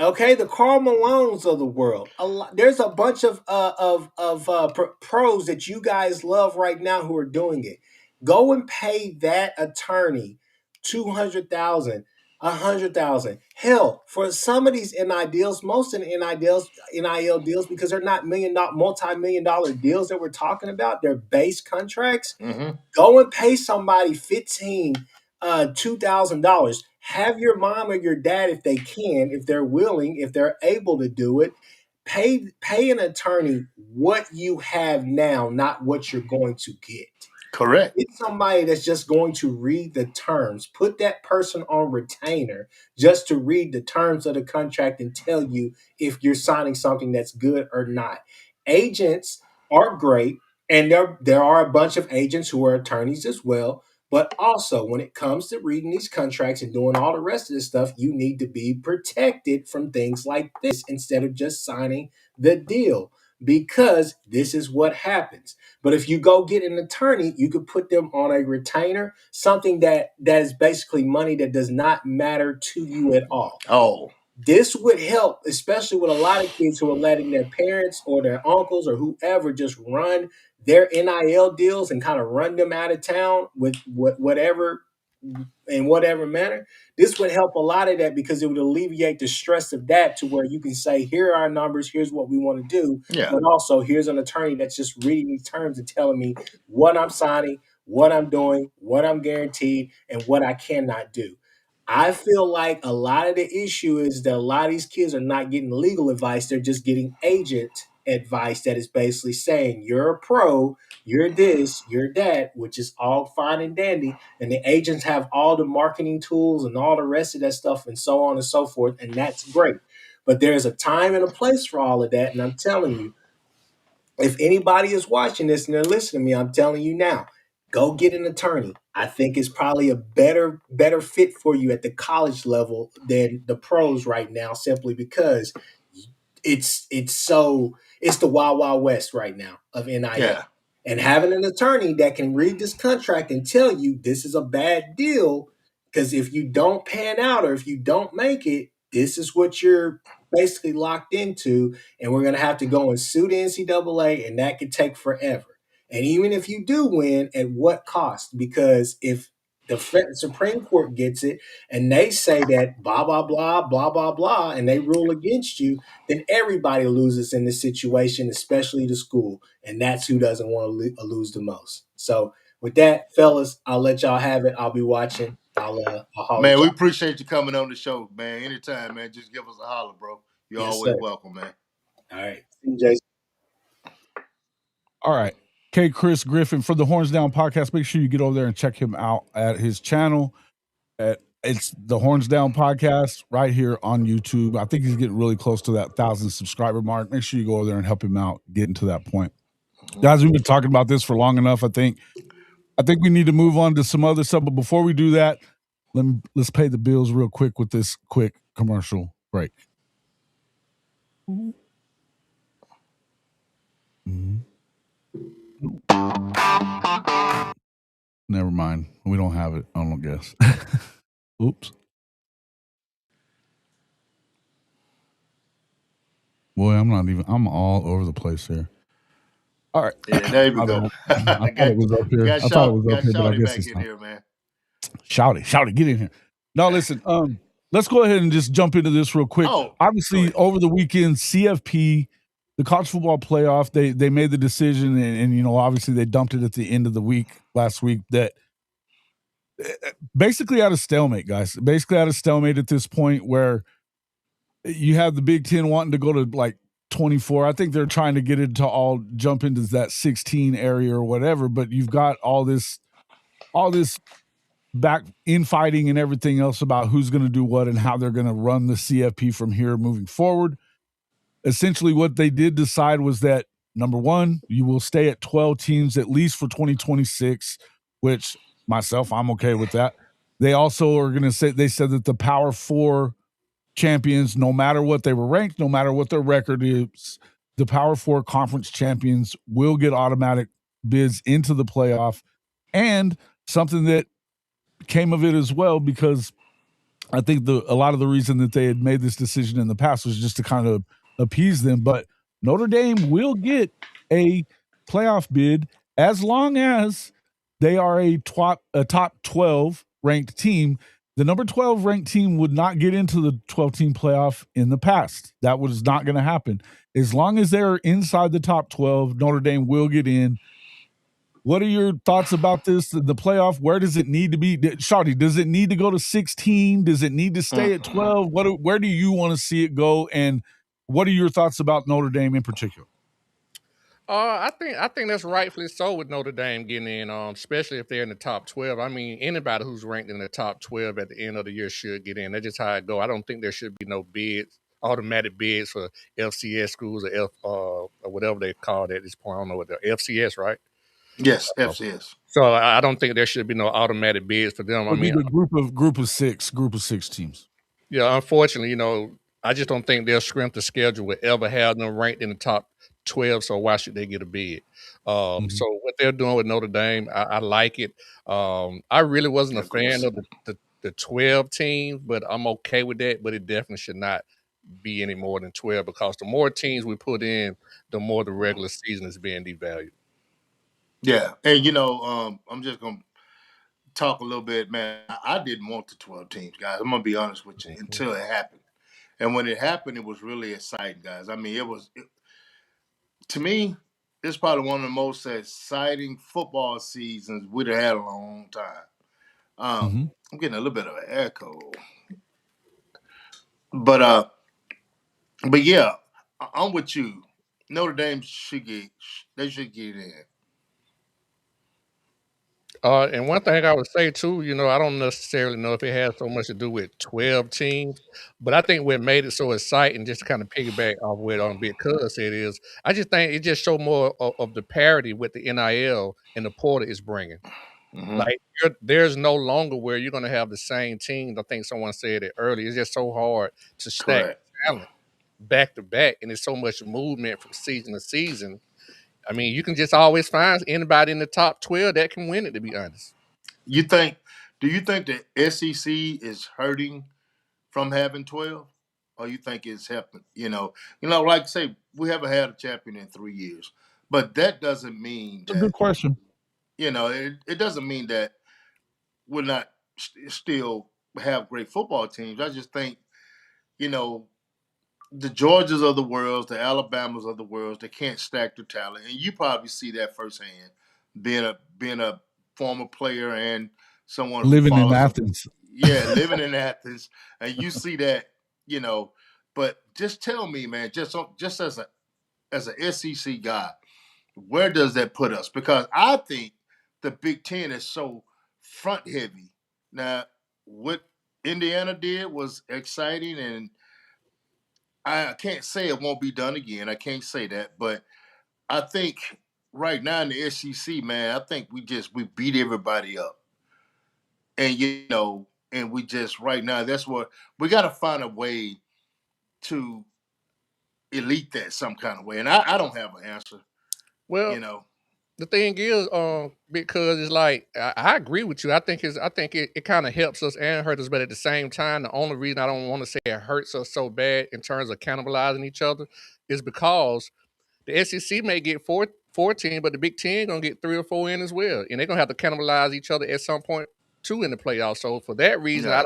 okay, the Carl Malones of the world. There's a bunch of pros that you guys love right now who are doing it. Go and pay that attorney 200,000, 100,000. Hell, for some of these NIL deals, most of the NIL deals, because they're not multi-million dollar deals that we're talking about. They're base contracts. Mm-hmm. Go and pay somebody $2,000. Have your mom or your dad, if they can, if they're willing, if they're able to do it, pay an attorney what you have now, not what you're going to get. Correct. Get somebody that's just going to read the terms. Put that person on retainer just to read the terms of the contract and tell you if you're signing something that's good or not. Agents are great, and there are a bunch of agents who are attorneys as well. But also, when it comes to reading these contracts and doing all the rest of this stuff, you need to be protected from things like this instead of just signing the deal, because this is what happens. But if you go get an attorney, you could put them on a retainer, something that is basically money that does not matter to you at all. Oh, This would help, especially with a lot of kids who are letting their parents or their uncles or whoever just run their NIL deals and kind of run them out of town with whatever in whatever manner. This would help a lot of that because it would alleviate the stress of that to where you can say, here are our numbers, here's what we want to do. yeah. But also, here's an attorney that's just reading these terms and telling me what I'm signing, what I'm doing, what I'm guaranteed, and what I cannot do. I feel like a lot of the issue is that a lot of these kids are not getting legal advice. They're just getting agent advice that is basically saying, you're a pro, you're this, you're that, which is all fine and dandy. And the agents have all the marketing tools and all the rest of that stuff and so on and so forth. And that's great. But there's a time and a place for all of that. And I'm telling you, if anybody is watching this and they're listening to me, I'm telling you now, go get an attorney. I think it's probably a better fit for you at the college level than the pros right now, simply because it's the wild wild west right now of NIL. Yeah. And having an attorney that can read this contract and tell you this is a bad deal, because if you don't pan out or if you don't make it, this is what you're basically locked into, and we're going to have to go and sue the NCAA, and that could take forever. And even if you do win, at what cost? Because if the Supreme Court gets it and they say that blah, blah, blah, blah, blah, blah, and they rule against you, then everybody loses in this situation, especially the school. And that's who doesn't want to lose the most. So with that, fellas, I'll let y'all have it. I'll be watching. I'll holler at Man, we y'all. appreciate you coming on the show, man. Anytime, man. Just give us a holler, bro. You're Yes, always sir. welcome, man. All right. See you, Jason. All right. Kchris Griffin for the Horns Down podcast. Make sure you get over there and check him out at his channel. It's the Horns Down podcast right here on YouTube. I think he's getting really close to that 1,000 subscriber mark. Make sure you go over there and help him out getting to that point. Guys, we've been talking about this for long enough. I think we need to move on to some other stuff. But before we do that, let's pay the bills real quick with this quick commercial break. Never mind. We don't have it. I don't guess. Oops. Boy, I'm all over the place here. All right. Yeah, there we go. I thought it was up here. I thought it was up here, but I guess back it's in not. here, man. Shawty, get in here. No, listen, let's go ahead and just jump into this real quick. Obviously, over the weekend, CFP, the college football playoff, they made the decision, and obviously they dumped it at the end of the week last week, that basically out of stalemate, guys. Basically out of stalemate at this point, where you have the Big Ten wanting to go to like 24. I think they're trying to get it to all jump into that 16 area or whatever, but you've got all this back infighting and everything else about who's going to do what and how they're going to run the CFP from here moving forward. Essentially, what they did decide was that, number one, you will stay at 12 teams at least for 2026, which myself, I'm okay with that. They also are going to say, they said that the Power Four champions, no matter what they were ranked, no matter what their record is, the Power Four conference champions will get automatic bids into the playoff. And something that came of it as well, because I think a lot of the reason that they had made this decision in the past was just to kind of appease them. But Notre Dame will get a playoff bid as long as they are a top 12 ranked team. The number 12 ranked team would not get into the 12-team playoff in the past. That was not going to happen. As long as they're inside the top 12, Notre Dame will get in. What are your thoughts about this? The playoff, where does it need to be? Shawty, does it need to go to 16? Does it need to stay at 12? Where do you want to see it go? And what are your thoughts about Notre Dame in particular? I think that's rightfully so with Notre Dame getting in, especially if they're in the top 12. I mean, anybody who's ranked in the top 12 at the end of the year should get in. That's just how it go. I don't think there should be no bids, automatic bids for FCS schools or whatever they call it at this point. I don't know what they're FCS, right? Yes, FCS. So I don't think there should be no automatic bids for them. I mean, the group of six teams. Yeah, unfortunately, I just don't think their strength of schedule would ever have them ranked in the top 12. So why should they get a bid? So what they're doing with Notre Dame, I like it. I really wasn't a fan of the 12 teams, but I'm okay with that. But it definitely should not be any more than 12, because the more teams we put in, the more the regular season is being devalued. Yeah, and I'm just gonna talk a little bit, man. I didn't want the 12 teams, guys. I'm gonna be honest with you, until it happened. And when it happened, it was really exciting, guys. I mean, to me, it's probably one of the most exciting football seasons we'd have had in a long time. I'm getting a little bit of an echo, but yeah, I'm with you. Notre Dame should get in. And one thing I would say too, I don't necessarily know if it has so much to do with 12 teams, but I think what made it so exciting, just to kind of piggyback off what Big Cuz said, is I just think it just showed more of the parity with the NIL and the portal is bringing. Like there's no longer where you're going to have the same teams. I think someone said it earlier. It's just so hard to stack talent back to back, and there's so much movement from season to season. I mean, you can just always find anybody in the top 12 that can win it, to be honest. Do you think the SEC is hurting from having 12? or you think it's happened? Like say we haven't had a champion in 3 years, but that doesn't mean That's a good that question. it doesn't mean that we're not still have great football teams. I just think you know the Georgias of the world, the Alabamas of the world, they can't stack their talent, and you probably see that firsthand, being a former player and someone who Living in follows them. Athens. Yeah, living in Athens, and you see that, you know. But just tell me, man, just as a SEC guy, where does that put us? Because I think the Big Ten is so front heavy. Now, what Indiana did was exciting, and I can't say it won't be done again. I can't say that, but I think right now in the SEC, man, I think we beat everybody up, and and we just right now that's what we got to find a way to elite that some kind of way, and I don't have an answer. Well, You know, the thing is, because it's like I agree with you. I think it kind of helps us and hurts us, but at the same time, the only reason I don't want to say it hurts us so bad in terms of cannibalizing each other is because the SEC may get 14, but the Big Ten gonna get 3 or 4 in as well, and they're gonna have to cannibalize each other at some point too in the playoffs. So for that reason, yeah,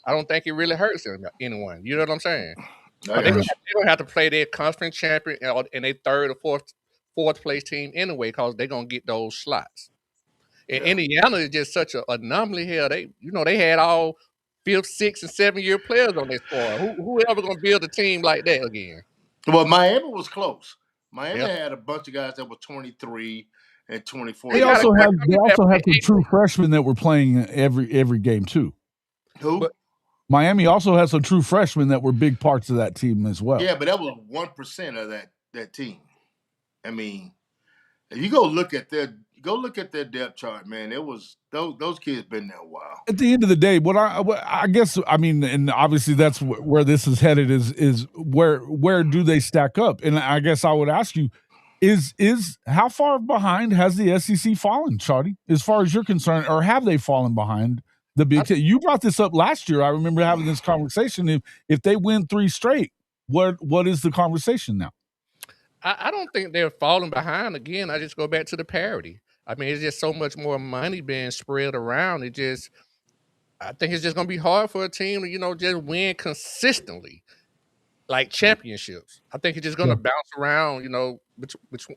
I don't think it really hurts anyone. You know what I'm saying? I Because they're got gonna, you. they're gonna have to play their conference champion and their third or fourth place team anyway, because they're gonna get those slots. And Yeah. Indiana is just such an anomaly here. They had all fifth, sixth, and 7 year players on their squad. Who ever gonna build a team like that again? Well, Miami was close. Miami Yeah. had a bunch of guys that were 23 and 24 They They years got a also old. have I they mean, also have some true freshmen that were playing every game too. Who? but Miami also has some true freshmen that were big parts of that team as well. Yeah, but that was 1% of that team. I mean, if you go look at their depth chart, man. It was those kids been there a while. At the end of the day, what I guess I mean, and obviously that's where this is headed is where do they stack up? And I guess I would ask you is how far behind has the SEC fallen, Shawty, as far as you're concerned, or have they fallen behind the Big Ten? You brought this up last year. I remember having this conversation. If they win 3 straight, what is the conversation now? I don't think they're falling behind again. I just go back to the parity. I mean, it's just so much more money being spread around. I think it's just gonna be hard for a team to, just win consistently, like championships. I think it's just gonna Yeah. bounce around,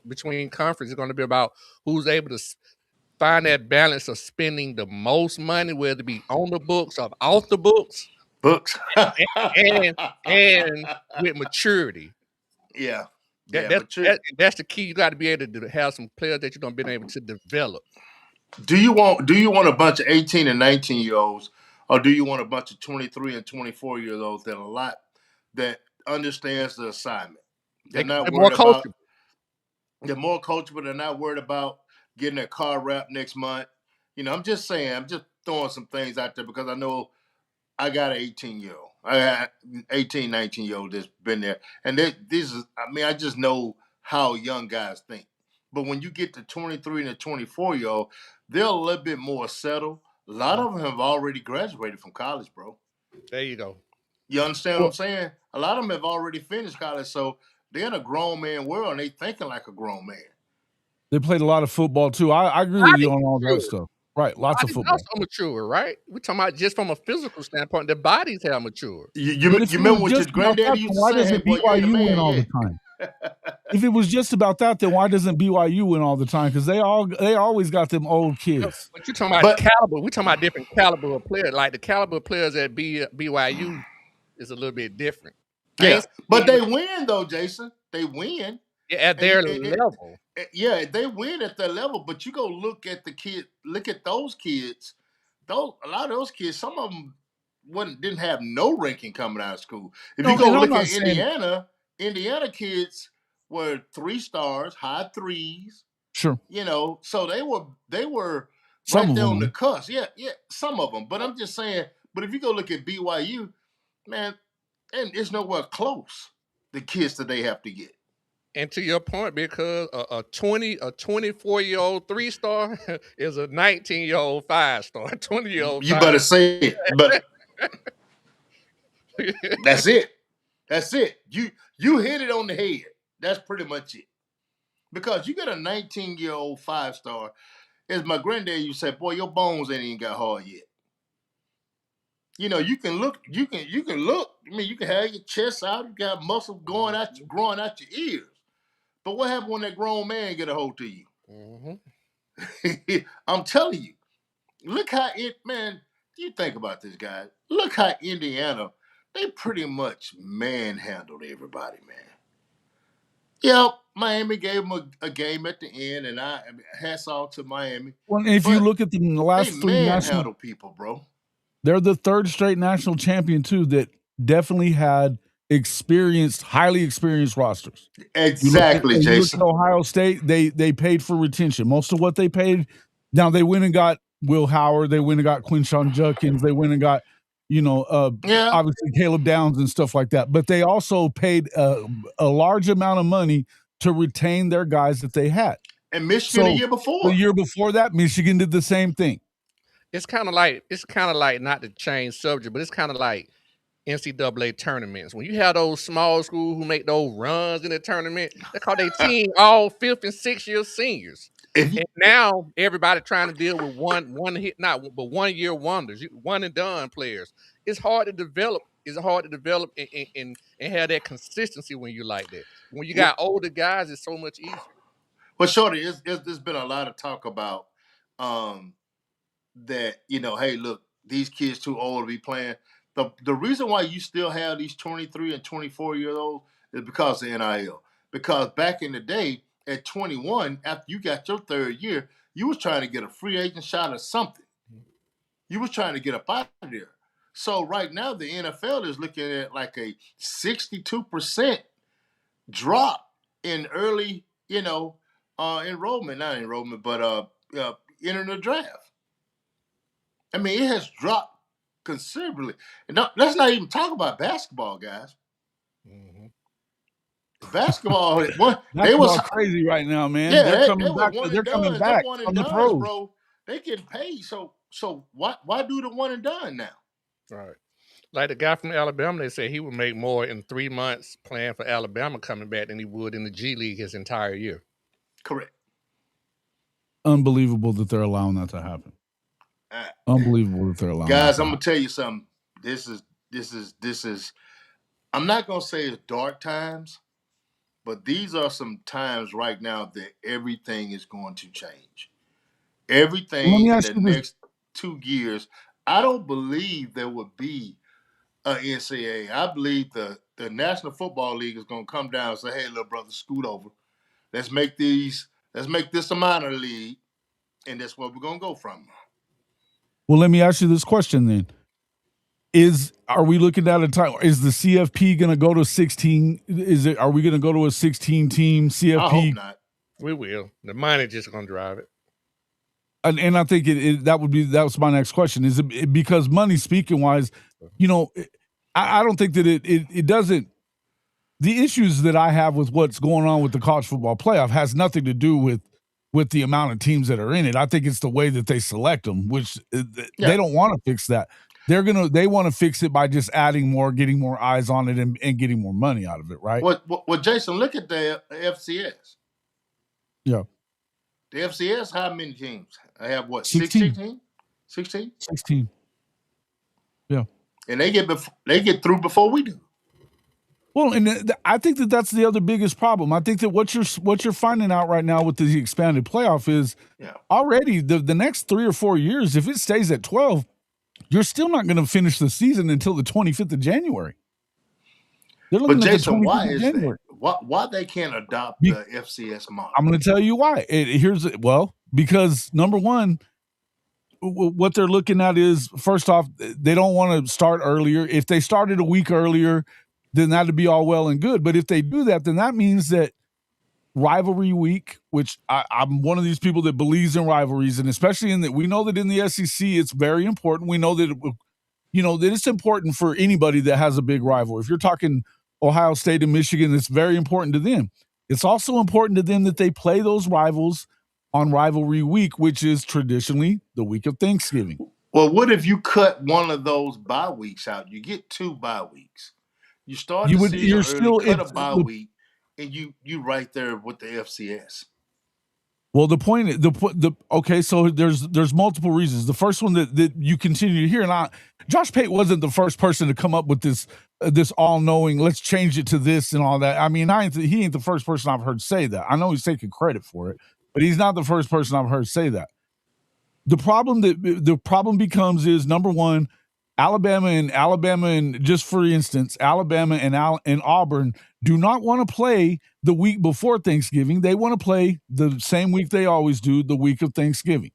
between conferences. It's gonna be about who's able to find that balance of spending the most money, whether it be on the books or off the books, Books. and with maturity. Yeah. That, Yeah, that's mature. that, that's the key. You got to be able to have some players that you're gonna be able to develop. Do you want a bunch of 18 and 19-year-olds, or do you want a bunch of 23 and 24-year-olds that understands the assignment? They're not They're more worried about coachable. they're more coachable, they're not worried about getting a car wrapped next month. I'm just saying, I'm just throwing some things out there because I know I got an 18-year-old. I got 18, 19-year-old that's been there. And I just know how young guys think. But when you get to 23 and a 24-year-old, they're a little bit more settled. A lot of them have already graduated from college, bro. There you go. You understand what I'm Well, saying? A lot of them have already finished college, so they're in a grown man world and they thinking like a grown man. they played a lot of football too. I agree with you Body's on all that mature. stuff. Right, lots of Body's football. also mature, right? We're talking about just from a physical standpoint. The bodies have matured. You But if it was remember what your just about that, granddaddy then used to why say? Hey, doesn't boy, you ain't a BYU win man all the yet. time? If it was just about that, then why doesn't BYU win all the time? Because they always got them old kids. But you're talking about But caliber. We're talking about different caliber of players. Like the caliber of players at BYU is a little bit different. I yeah, ain't but saying they win though, Jason. They win. at And, their level. yeah, they win at their level. But you go look at the kid, look at those kids. A lot of those kids, some of them didn't have no ranking coming out of school. If you No, go and I'm look not at saying Indiana kids were 3 stars, high threes. sure. So they were Some right of there them on the were. cusp. Yeah, yeah, some of them. But I'm just saying. But if you go look at BYU, man, and it's nowhere close the kids that they have to get. And to your point, because a 24-year-old 3 star is a 19-year-old 5 star, 20-year-old You five. better say it. But that's it. That's it. You hit it on the head. That's pretty much it. Because you get a 19-year-old 5-star, as my granddad used to say, boy, your bones ain't even got hard yet. You know, you can look. I mean, you can have your chest out, you got muscle growing out your ears. But what happens when that grown man get a hold to you? Mm-hmm. I'm telling you, look how you think about this, guy. Look how Indiana, they pretty much manhandled everybody, man. Yeah, Miami gave them a game at the end, and hats off to Miami. Well, if you look at the last three manhandle people, bro. They're the third straight national champion too that definitely had highly experienced rosters. Exactly, Jason. You look at Ohio State, they paid for retention. Most of what they paid, now they went and got Will Howard, they went and got Quinshon Judkins, they went and got, obviously Caleb Downs and stuff like that. But they also paid a large amount of money to retain their guys that they had. And Michigan the year before that, Michigan did the same thing. It's kind of like not to change subject, but it's kind of like NCAA tournaments. When you have those small schools who make those runs in the tournament, they call their team all 5th and 6th year seniors. And now everybody trying to deal with one hit, but 1 year wonders, one and done players. It's hard to develop. It's hard to develop and have that consistency when you like that. When you got older guys, it's so much easier. Well, Shorty, there's been a lot of talk about that, hey, look, these kids too old to be playing. The reason why you still have these 23 and 24-year-olds is because of NIL. Because back in the day, at 21, after you got your third year, you was trying to get a free agent shot or something. You was trying to get up out of there. So right now, the NFL is looking at like a 62% drop in early, enrollment, not enrollment, but entering the draft. I mean, it has dropped considerably. And let's not even talk about basketball, guys. Mm-hmm. Basketball, they was crazy right now, man. Yeah, they're coming back. They're coming back from the pros, bro. They getting paid. So why do the one and done now? Right. Like the guy from Alabama, they said he would make more in 3 months playing for Alabama coming back than he would in the G League his entire year. Correct. Unbelievable that they're allowing that to happen. Unbelievable that they're allowing. Guys, I'm gonna tell you something. This is. I'm not gonna say it's dark times, but these are some times right now that everything is going to change. Everything in the next 2 years. I don't believe there would be an NCAA. I believe the National Football League is going to come down and say, hey, little brother, scoot over. Let's make this a minor league, and that's where we're going to go from. Well, let me ask you this question then. Are we looking at a time? Is the CFP going to go to 16? Are we going to go to a 16-team CFP? I hope not. We will. The money just going to drive it. And I think that was my next question. Is it because money speaking wise, I don't think that it doesn't. The issues that I have with what's going on with the college football playoff has nothing to do with the amount of teams that are in it. I think it's the way that they select them, which they don't want to fix that. They want to fix it by just adding more, getting more eyes on it, and getting more money out of it, right? Well, Jason, look at the FCS. Yeah. The FCS, how many teams? I have what? 16? 16? 16. Yeah. And they get through before we do. Well, and I think that's the other biggest problem. I think that what you're finding out right now with the expanded playoff is already the next 3 or 4 years, if it stays at 12, you're still not going to finish the season until the 25th of January. But Jason, why is that? Why they can't adopt the FCS model? I'm going to tell you why. Because number one, what they're looking at is, first off, they don't want to start earlier. If they started a week earlier, then that'd be all well and good. But if they do that, then that means that rivalry week, which I'm one of these people that believes in rivalries, and especially we know that in the SEC, it's very important. We know that that it's important for anybody that has a big rival. If you're talking Ohio State and Michigan, it's very important to them. It's also important to them that they play those rivals on rivalry week, which is traditionally the week of Thanksgiving. Well, what if you cut one of those bye weeks out? You get 2 bye weeks. You start You the would, season you're early, still, cut a it's bye the week, and you right there with the FCS. Well, the point, okay, so there's multiple reasons. The first one that you continue to hear, and Josh Pate wasn't the first person to come up with this all knowing. Let's change it to this and all that. I mean, he ain't the first person I've heard say that. I know he's taking credit for it, but he's not the first person I've heard say that. The problem becomes is, number one, Alabama and just for instance, Alabama and Auburn do not want to play the week before Thanksgiving. They want to play the same week they always do, the week of Thanksgiving.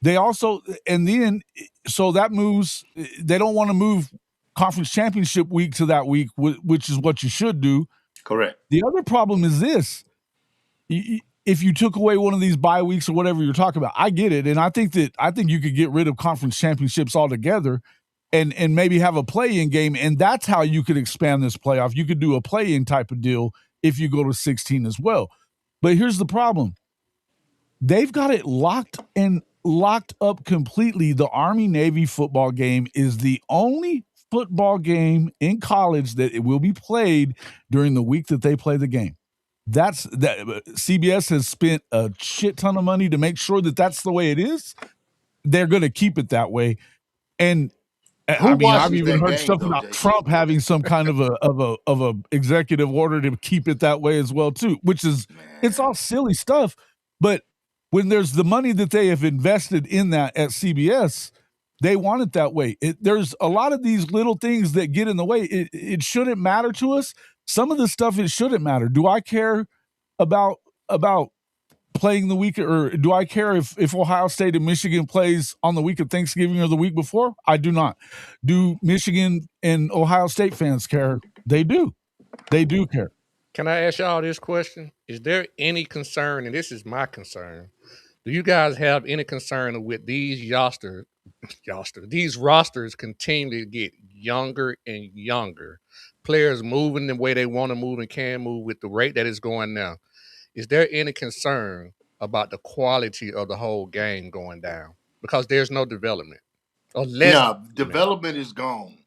They also, and then, so that moves, they don't want to move conference championship week to that week, which is what you should do. Correct. The other problem is this. If you took away one of these bye weeks or whatever you're talking about, I get it. And I think you could get rid of conference championships altogether and maybe have a play-in game. And that's how you could expand this playoff. You could do a play-in type of deal if you go to 16 as well. But here's the problem. They've got it locked up completely. The Army-Navy football game is the only football game in college that it will be played during the week that they play the game. CBS has spent a shit ton of money to make sure that that's the way it is. They're going to keep it that way. And I mean, I've even heard stuff about Trump having some kind of a executive order to keep it that way as well too, which is, it's all silly stuff. But when there's the money that they have invested in that at CBS, they want it that way. There's a lot of these little things that get in the way. It shouldn't matter to us. Some of the stuff, it shouldn't matter. Do I care about playing the week, or do I care if Ohio State and Michigan plays on the week of Thanksgiving or the week before? I do not. Do Michigan and Ohio State fans care? They do. They do care. Can I ask y'all this question? Is there any concern, and this is my concern, do you guys have any concern with these these rosters continue to get younger and younger? Players moving the way they want to move and can move with the rate that it's going now. Is there any concern about the quality of the whole game going down? Because there's no development. Or less development is gone.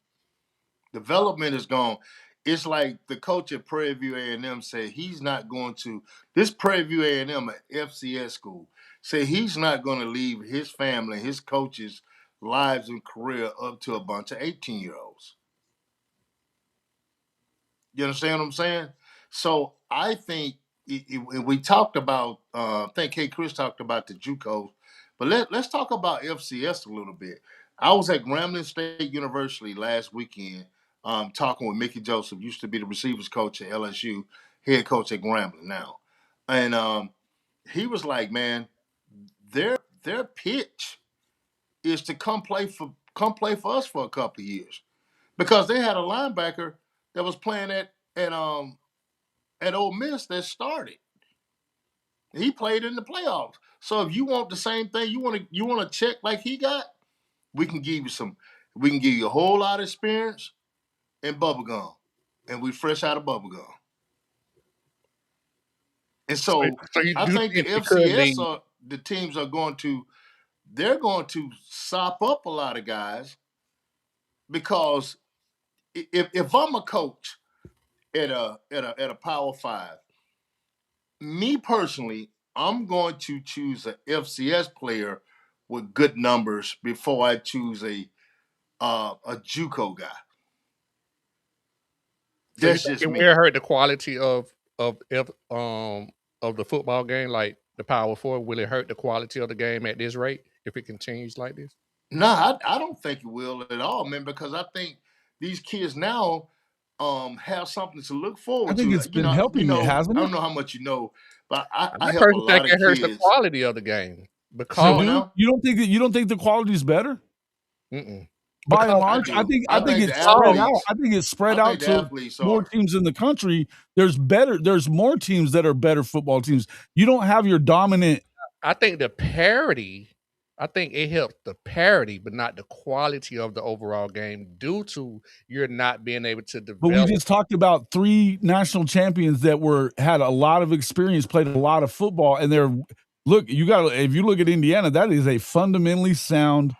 Development is gone. It's like the coach at Prairie View A&M said he's not going to, this Prairie View A&M, at FCS school, said he's not going to leave his family, his coaches' lives and career up to a bunch of 18-year-olds. You understand what I'm saying? So I think we talked about, I think Kchris talked about the JUCOs, but let's talk about FCS a little bit. I was at Grambling State University last weekend talking with Mickey Joseph, used to be the receivers coach at LSU, head coach at Grambling now. And he was like, man, their pitch is to come play for us for a couple of years. Because they had a linebacker that was playing at Ole Miss that started. He played in the playoffs. So if you want the same thing, you want to check like he got, we can give you a whole lot of experience and bubble gum. And we fresh out of bubble gum. And so I think the FCS the teams are going to sop up a lot of guys, because if I'm a coach at a Power 5, me personally, I'm going to choose an FCS player with good numbers before I choose a JUCO guy. So that's just me. It hurt the quality of the football game, like the Power 4. Will it hurt the quality of the game at this rate if it continues like this? No, I don't think it will at all, man, because I think these kids now have something to look forward to. I think it's been helping, hasn't it? I don't know how much you know, but I help a lot of kids. It hurts the quality of the game. Because you don't think the quality is better? Mm-mm. By and large, I think it's spread out. I think it's spread out to more teams in the country. There's more teams that are better football teams. You don't have your dominant. I think the parity. I think it helps the parity, but not the quality of the overall game, due to you're not being able to develop. But we just talked about 3 national champions that had a lot of experience, played a lot of football, and if you look at Indiana, that is a fundamentally sound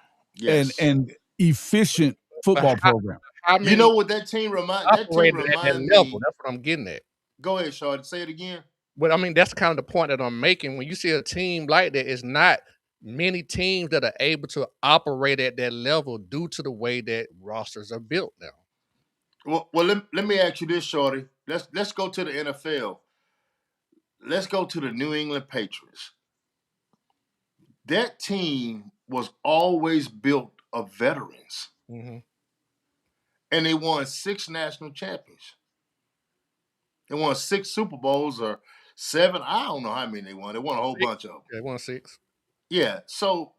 and efficient football program. I You mean, know what that team operated at that remind level. me. That's what I'm getting at. Go ahead, Shawty. Say it again. But I mean, that's kind of the point that I'm making. When you see a team like that, it's not many teams that are able to operate at that level due to the way that rosters are built now. Well, let me ask you this, Shorty. Let's go to the NFL. Let's go to the New England Patriots. That team was always built of veterans, Mm-hmm. and they won 6 national champions. They won 6 Super Bowls or 7. I don't know how many they won. They won a whole 6. bunch of them. They won 6. Yeah. So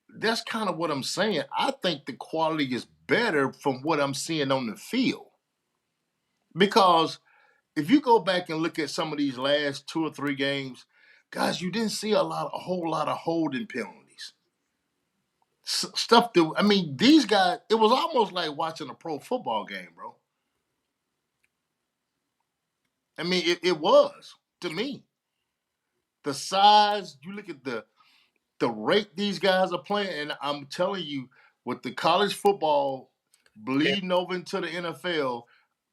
that's kind of what I'm saying. I think the quality is better from what I'm seeing on the field because if you go back and look at some of these last 2 or 3 games, guys, you didn't see a whole lot of holding penalties. Stuff that I mean, these guys. It was almost like watching a pro football game, bro. I mean, it was to me. The size. You look at the rate these guys are playing, and I'm telling you, with the college football And, bleeding over into the NFL,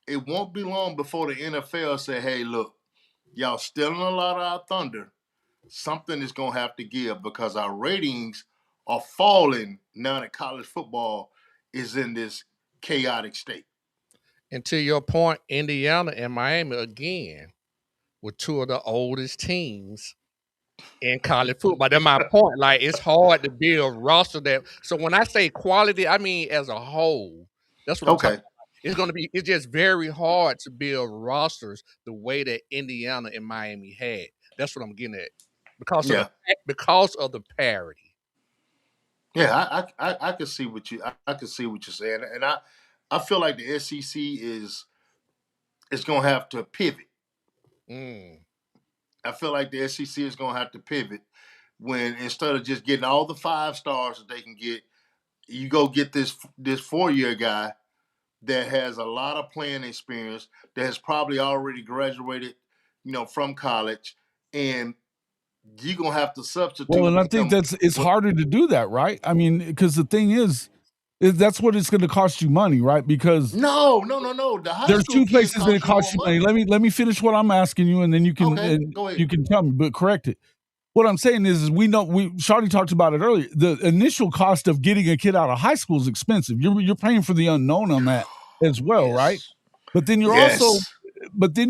it won't be long before the NFL say, "Hey, look, y'all stealing a lot of our thunder. Something is gonna have to give because our ratings are falling now that college football is in this chaotic state." and to your point, Indiana and Miami again were 2 of the oldest teams in college football. That's my point. Like it's hard to build roster that. So when I say quality, I mean as a whole. That's what I'm talking Okay. about. It's gonna be. It's just very hard to build rosters the way that Indiana and Miami had. That's what I'm getting at Yeah. because of the parity. Yeah. I can see what I can see what you're saying, and I feel like the SEC is gonna have to pivot. Mm. I feel like the SEC is gonna have to pivot when instead of just getting all the 5 stars that they can get, you go get this 4-year guy that has a lot of playing experience, that has probably already graduated, from college, and you're gonna have to Well, substitute and I think him. it's harder to do that, right? I mean, because the thing is that's what it's going to cost you money, right? Because No. The high there's school 2 kids places that it cost you more costs you money. money. Let me finish what I'm asking you, and then Okay, go ahead. you can tell me, but correct it. What I'm saying is we know Shawty talked about it earlier. The initial cost of getting a kid out of high school is expensive. You're paying for the unknown on that as well, right? Yes. But then Yes.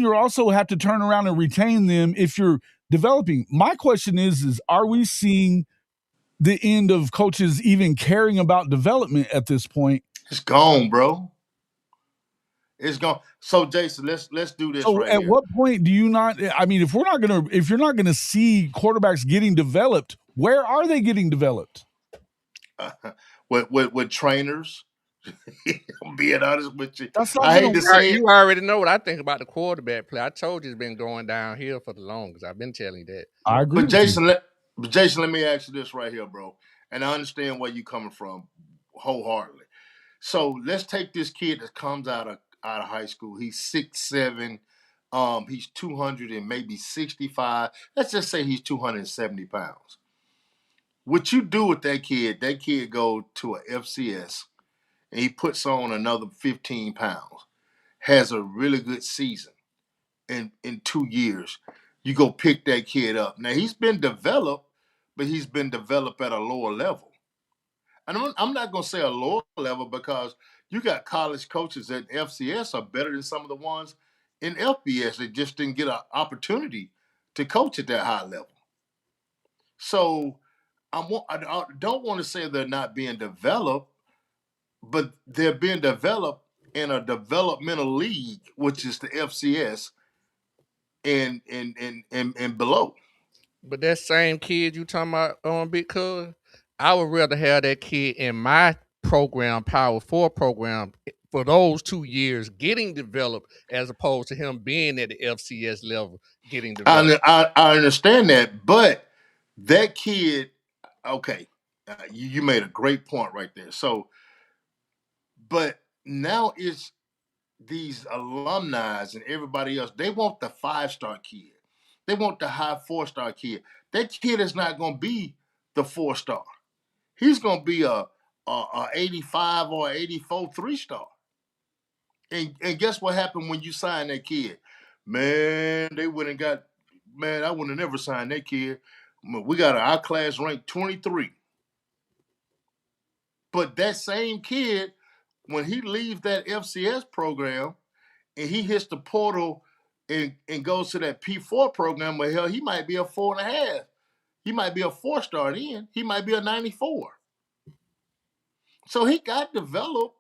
you're also have to turn around and retain them if you're developing. My question is are we seeing the end of coaches even caring about development at this point? It's gone, bro. It's gone. So Jason, let's do this So right at here. what point do you not I mean if you're not going to see quarterbacks getting developed, where are they getting developed? With trainers. I'm being honest with you. That's not I going hate to to work. say it. You already know what I think about the quarterback play. I told you it's been going downhill for the longest. I've been telling you that. I agree But with you. Jason, let me ask you this right here, bro. And I understand where you're coming from wholeheartedly. So let's take this kid that comes out of high school. He's 6'7". He's 200 and maybe 65. Let's just say he's 270 pounds. What you do with that kid go to a FCS and he puts on another 15 pounds, has a really good season in 2 years. You go pick that kid up. Now he's been developed, but he's been developed at a lower level. And I'm not going to say a lower level because you got college coaches at FCS are better than some of the ones in FBS that just didn't get an opportunity to coach at that high level. So I don't want to say they're not being developed, but they're being developed in a developmental league, which is the FCS and below. But that same kid you talking about on Big Cuz, I would rather have that kid in my program, Power 4 program, for those 2 years getting developed as opposed to him being at the FCS level getting developed. I understand that, but that kid, okay, you made a great point right there. So, but now it's these alumni and everybody else. They want the 5-star kid. They want the high 4-star kid. That kid is not going to be the 4-star. He's going to be a a 85 or 84 3-star. And guess what happened when you signed that kid? Man, they wouldn't got, man, I would have never signed that kid. We got our class ranked 23. But that same kid, when he leaves that FCS program and he hits the portal and goes to that P4 program, well, hell, he might be a 4.5. He might be a 4-star then. He might be a 94. So he got developed,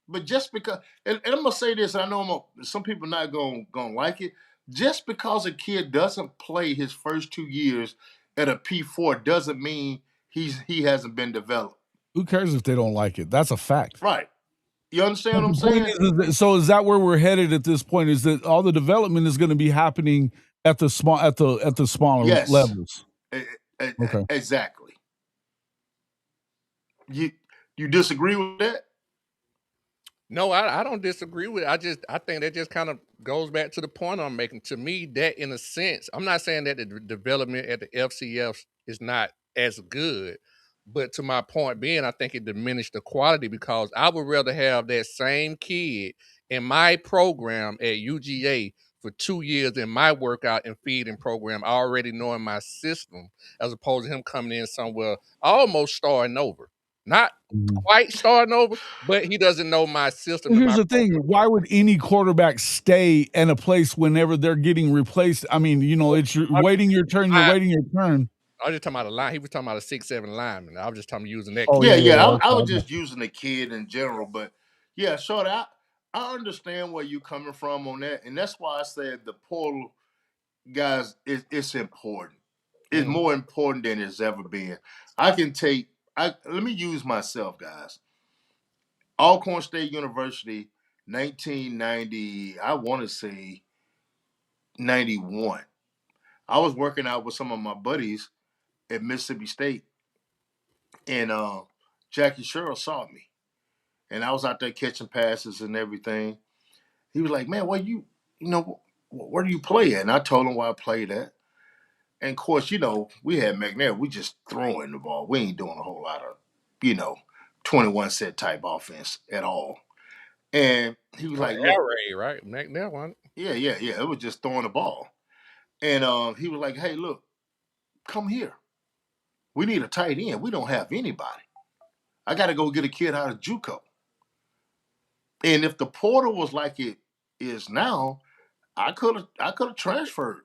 but just because, and I'm gonna say this, I know some people not gonna like it. Just because a kid doesn't play his first 2 years at a P4 doesn't mean he hasn't been developed. Who cares if they don't like it? That's a fact. Right. You understand what I'm saying? So is that where we're headed at this point? Is that all the development is going to be happening at the smaller Yes. levels? Okay. Exactly. You disagree with that? No, I don't disagree with it. I think that just kind of goes back to the point I'm making. To me, that in a sense, I'm not saying that the development at the FCF is not as good, but to my point being, I think it diminished the quality because I would rather have that same kid in my program at UGA for 2 years in my workout and feeding program, already knowing my system, as opposed to him coming in somewhere almost starting over. Not quite starting over, but he doesn't know my system. Here's the thing. Why would any quarterback stay in a place whenever they're getting replaced? I mean, it's waiting your turn. You're waiting your turn. I was just talking about a line. He was talking about a 6'7" lineman. I was just talking about using that. Oh, yeah. I was just using the kid in general, but yeah, Shawty, I understand where you're coming from on that, and that's why I said the portal, guys, it's important. It's more important than it's ever been. Let me use myself, guys. Alcorn State University, 1990, I want to say 91. I was working out with some of my buddies at Mississippi State, and Jackie Sherrill saw me, and I was out there catching passes and everything. He was like, "Man, where do you play at?" And I told him where I played at. And of course, we had McNair. We just throwing the ball. We ain't doing a whole lot of, 21 set type offense at all. And he was like, "Look, right? McNair one." Yeah. It was just throwing the ball. And he was like, "Hey, look, come here. We need a tight end. We don't have anybody. I got to go get a kid out of JUCO." And if the portal was like it is now, I could have transferred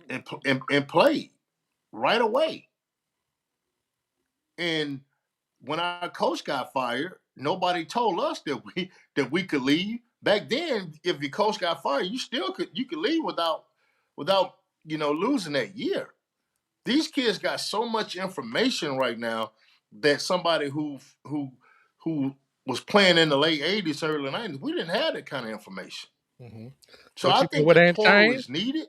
and played right away. And when our coach got fired, nobody told us that we could leave. Back then, if your coach got fired, you could leave without losing that year. These kids got so much information right now that somebody who was playing in the late 80s, early 90s, we didn't have that kind of information. Mm-hmm. So I think the portal is needed.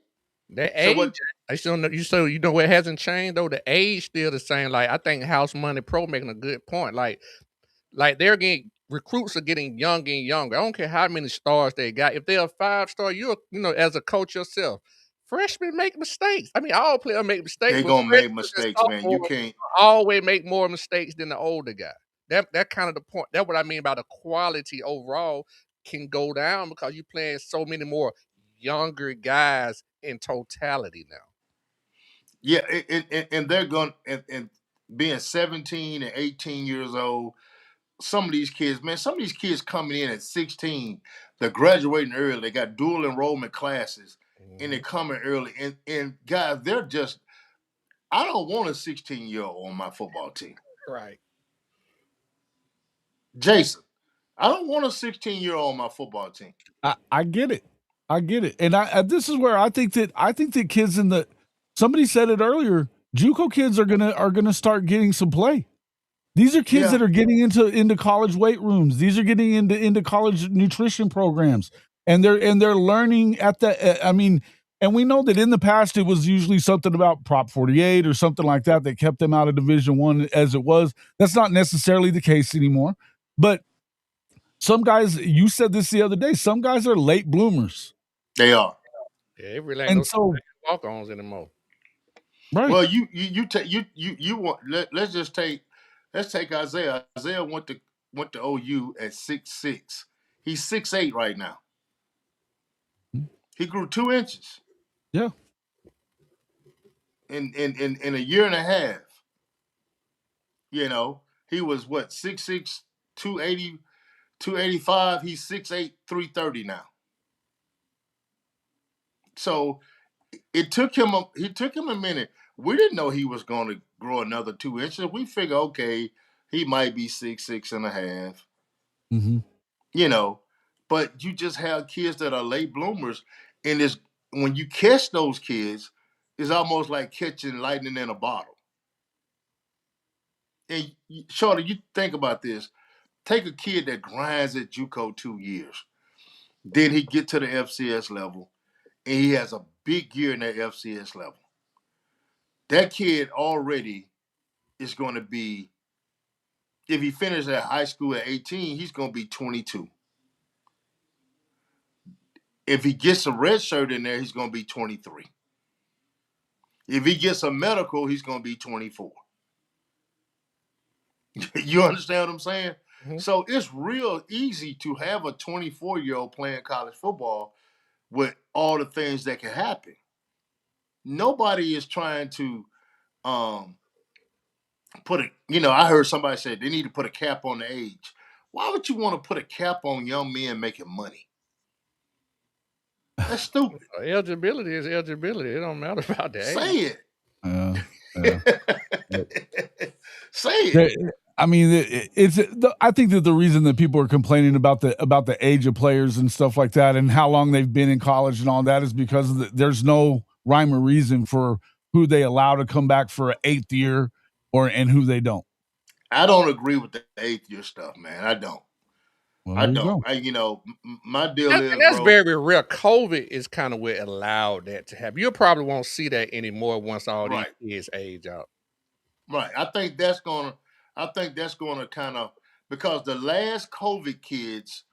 The age, I still know you know what hasn't changed though. The age still the same. Like I think House Money Pro making a good point. Like they're getting recruits are getting younger and younger. I don't care how many stars they got. If they're a 5-star, you're as a coach yourself. Freshmen make mistakes. I mean, all players make mistakes. They're gonna make mistakes, man. You can't always make more mistakes than the older guy. That kind of the point. That's what I mean by the quality overall can go down because you're playing so many more younger guys in totality now. Yeah, and they're going and being 17 and 18 years old. Some of these kids coming in at 16, they're graduating early. They got dual enrollment classes, and they're coming early. And guys, they're just. I don't want a 16-year-old on my football team. Right. Jason, I don't want a 16-year-old on my football team. I get it. And this is where I think that kids somebody said it earlier, JUCO kids are gonna start getting some play. These are kids that are getting into college weight rooms. These are getting into college nutrition programs, and they're learning at the. I mean, and we know that in the past it was usually something about Prop 48 or something like that kept them out of Division I as it was. That's not necessarily the case anymore, but. Some guys, you said this the other day, some guys are late bloomers. They are. Yeah, it really ain't walk-ons anymore. Right. Well, you want let's just take Let's take Isaiah. Isaiah went to OU at 6'6". He's 6'8" right now. He grew 2 inches. Yeah. In a year and a half. You know, he was what, 6'6", 280, 285. He's 6'8", 330 now. So it took him a minute. We didn't know he was going to grow another 2 inches. We figure, okay, he might be 6'6" and a half. Mm-hmm. You know, but you just have kids that are late bloomers, and when you catch those kids, it's almost like catching lightning in a bottle. And Shorty, you think about this. Take a kid that grinds at JUCO 2 years. Then he get to the FCS level, and he has a big year in that FCS level. That kid already is going to be, if he finishes at high school at 18, he's going to be 22. If he gets a red shirt in there, he's going to be 23. If he gets a medical, he's going to be 24. You understand what I'm saying? Mm-hmm. So it's real easy to have a 24-year-old playing college football with all the things that can happen. Nobody is trying to I heard somebody say they need to put a cap on the age. Why would you want to put a cap on young men making money? That's stupid. Eligibility is eligibility. It don't matter about the age. Say it. Yeah. Say it. I mean, I think that the reason that people are complaining about the age of players and stuff like that, and how long they've been in college and all that, is because there's no rhyme or reason for who they allow to come back for an 8th year and who they don't. I don't agree with the 8th year stuff, man. I don't. Well, I don't. My deal is, that's very rare. COVID is kind of what allowed that to happen. You probably won't see that anymore once all these kids age out. Right. I think that's gonna kind of, because the last COVID kids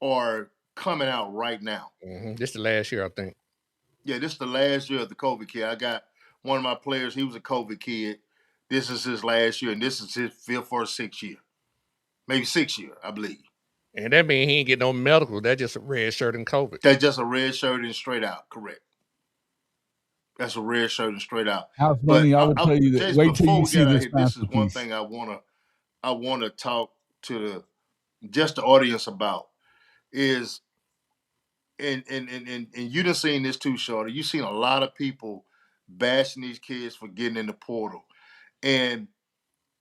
are coming out right now. Mm-hmm. This is the last year, I think. Yeah, this is the last year of the COVID kid. I got one of my players. He was a COVID kid. This is his last year, and this is his 5th or 6th year, maybe 6th year, I believe. And that means he ain't get no medical. That's just a red shirt and COVID. That's just a red shirt and straight out. Correct. That's a red shirt and straight out. House Money, I will tell you that. Wait till you see this. This is one thing I wanna talk to the audience about is, and you done seen this too, Shorty. You've seen a lot of people bashing these kids for getting in the portal, and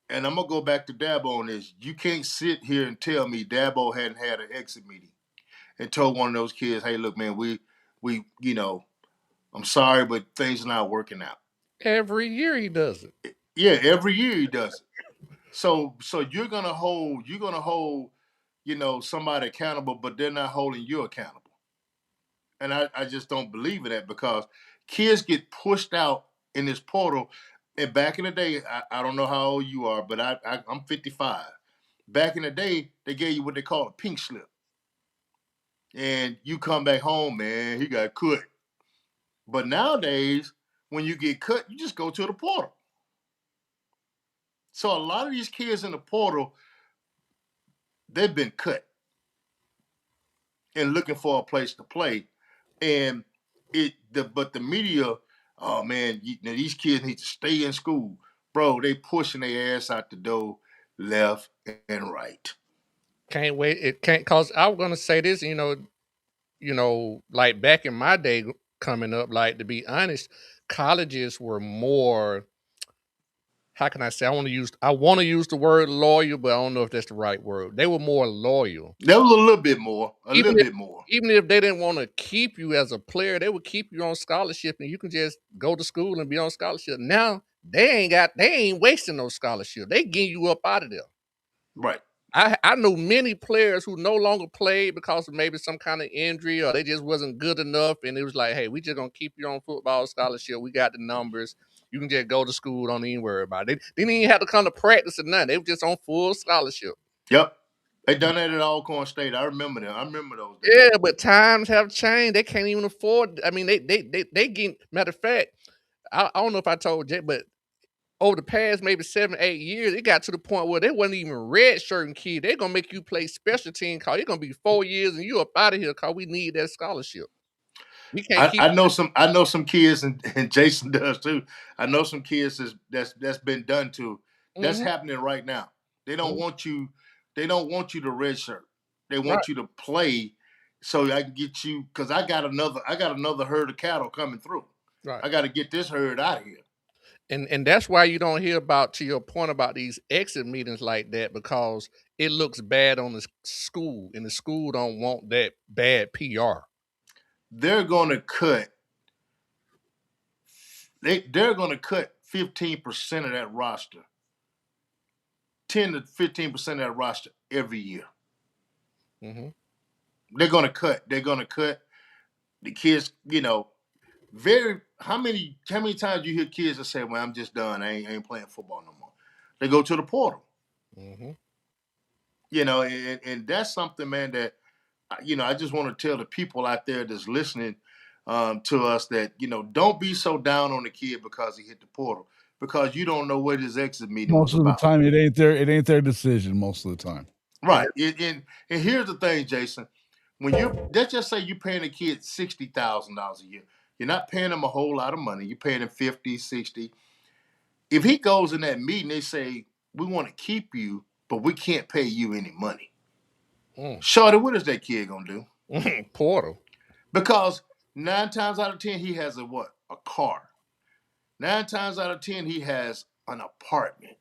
I'm gonna go back to Dabo on this. You can't sit here and tell me Dabo hadn't had an exit meeting and told one of those kids, "Hey, look, man, we I'm sorry, but things are not working out." Every year he does it. Yeah, every year he does it. So you're gonna hold somebody accountable, but they're not holding you accountable. And I just don't believe in that, because kids get pushed out in this portal. And back in the day, I don't know how old you are, but I'm 55. Back in the day, they gave you what they call a pink slip. And you come back home, man, he got cut. But nowadays, when you get cut, you just go to the portal. So a lot of these kids in the portal, they've been cut and looking for a place to play. And but the media, oh man, these kids need to stay in school. Bro, they pushing their ass out the door left and right. Can't wait. It can't, cause I was gonna say this, like back in my day coming up, like, to be honest, colleges were more, how can I say? I want to use the word loyal, but I don't know if that's the right word. They were more loyal. That was a little bit more. Even if they didn't want to keep you as a player, they would keep you on scholarship, and you can just go to school and be on scholarship. Now they ain't wasting no scholarship. They getting you up out of there. Right. I know many players who no longer played because of maybe some kind of injury, or they just wasn't good enough, and it was like, hey, we just gonna keep you on football scholarship. We got the numbers. You can just go to school. Don't even worry about it. They didn't even have to come to practice or nothing. They were just on full scholarship. Yep. They done that at Alcorn State. I remember them. I remember those days. Yeah, but times have changed. They can't even afford. I mean, they get, matter of fact, I don't know if I told Jay, but over the past maybe 7, 8 years, it got to the point where they wasn't even redshirting kids. They're gonna make you play special team call. You're gonna be 4 years and you up out of here because we need that scholarship. We can't keep. I know some kids, and Jason does too. I know some kids that's been done to. That's happening right now. They don't want you. They don't want you to redshirt. They want you to play, so I can get you, because I got another herd of cattle coming through. Right. I got to get this herd out of here. And that's why you don't hear about, to your point about these exit meetings like that, because it looks bad on the school, and the school don't want that bad PR. They're going to cut. They're going to cut 15% of that roster, 10 to 15% of that roster every year. Mm-hmm. They're going to cut. They're going to cut the kids. You know, how many times you hear kids that say, "Well, I'm just done. I ain't playing football no more." They go to the portal. Mm-hmm. You know, and that's something, man, that I just want to tell the people out there that's listening to us that, don't be so down on the kid because he hit the portal, because you don't know what his exit meeting was about. Most of the time, it ain't their decision. Most of the time, right? And here's the thing, Jason. Let's just say you're paying a kid $60,000 a year. You're not paying him a whole lot of money. You're paying him 50, 60. If he goes in that meeting, they say, "We want to keep you, but we can't pay you any money." Shawty, what is that kid gonna do? Portal. Because 9 times out of 10, he has a car. 9 times out of 10, he has an apartment.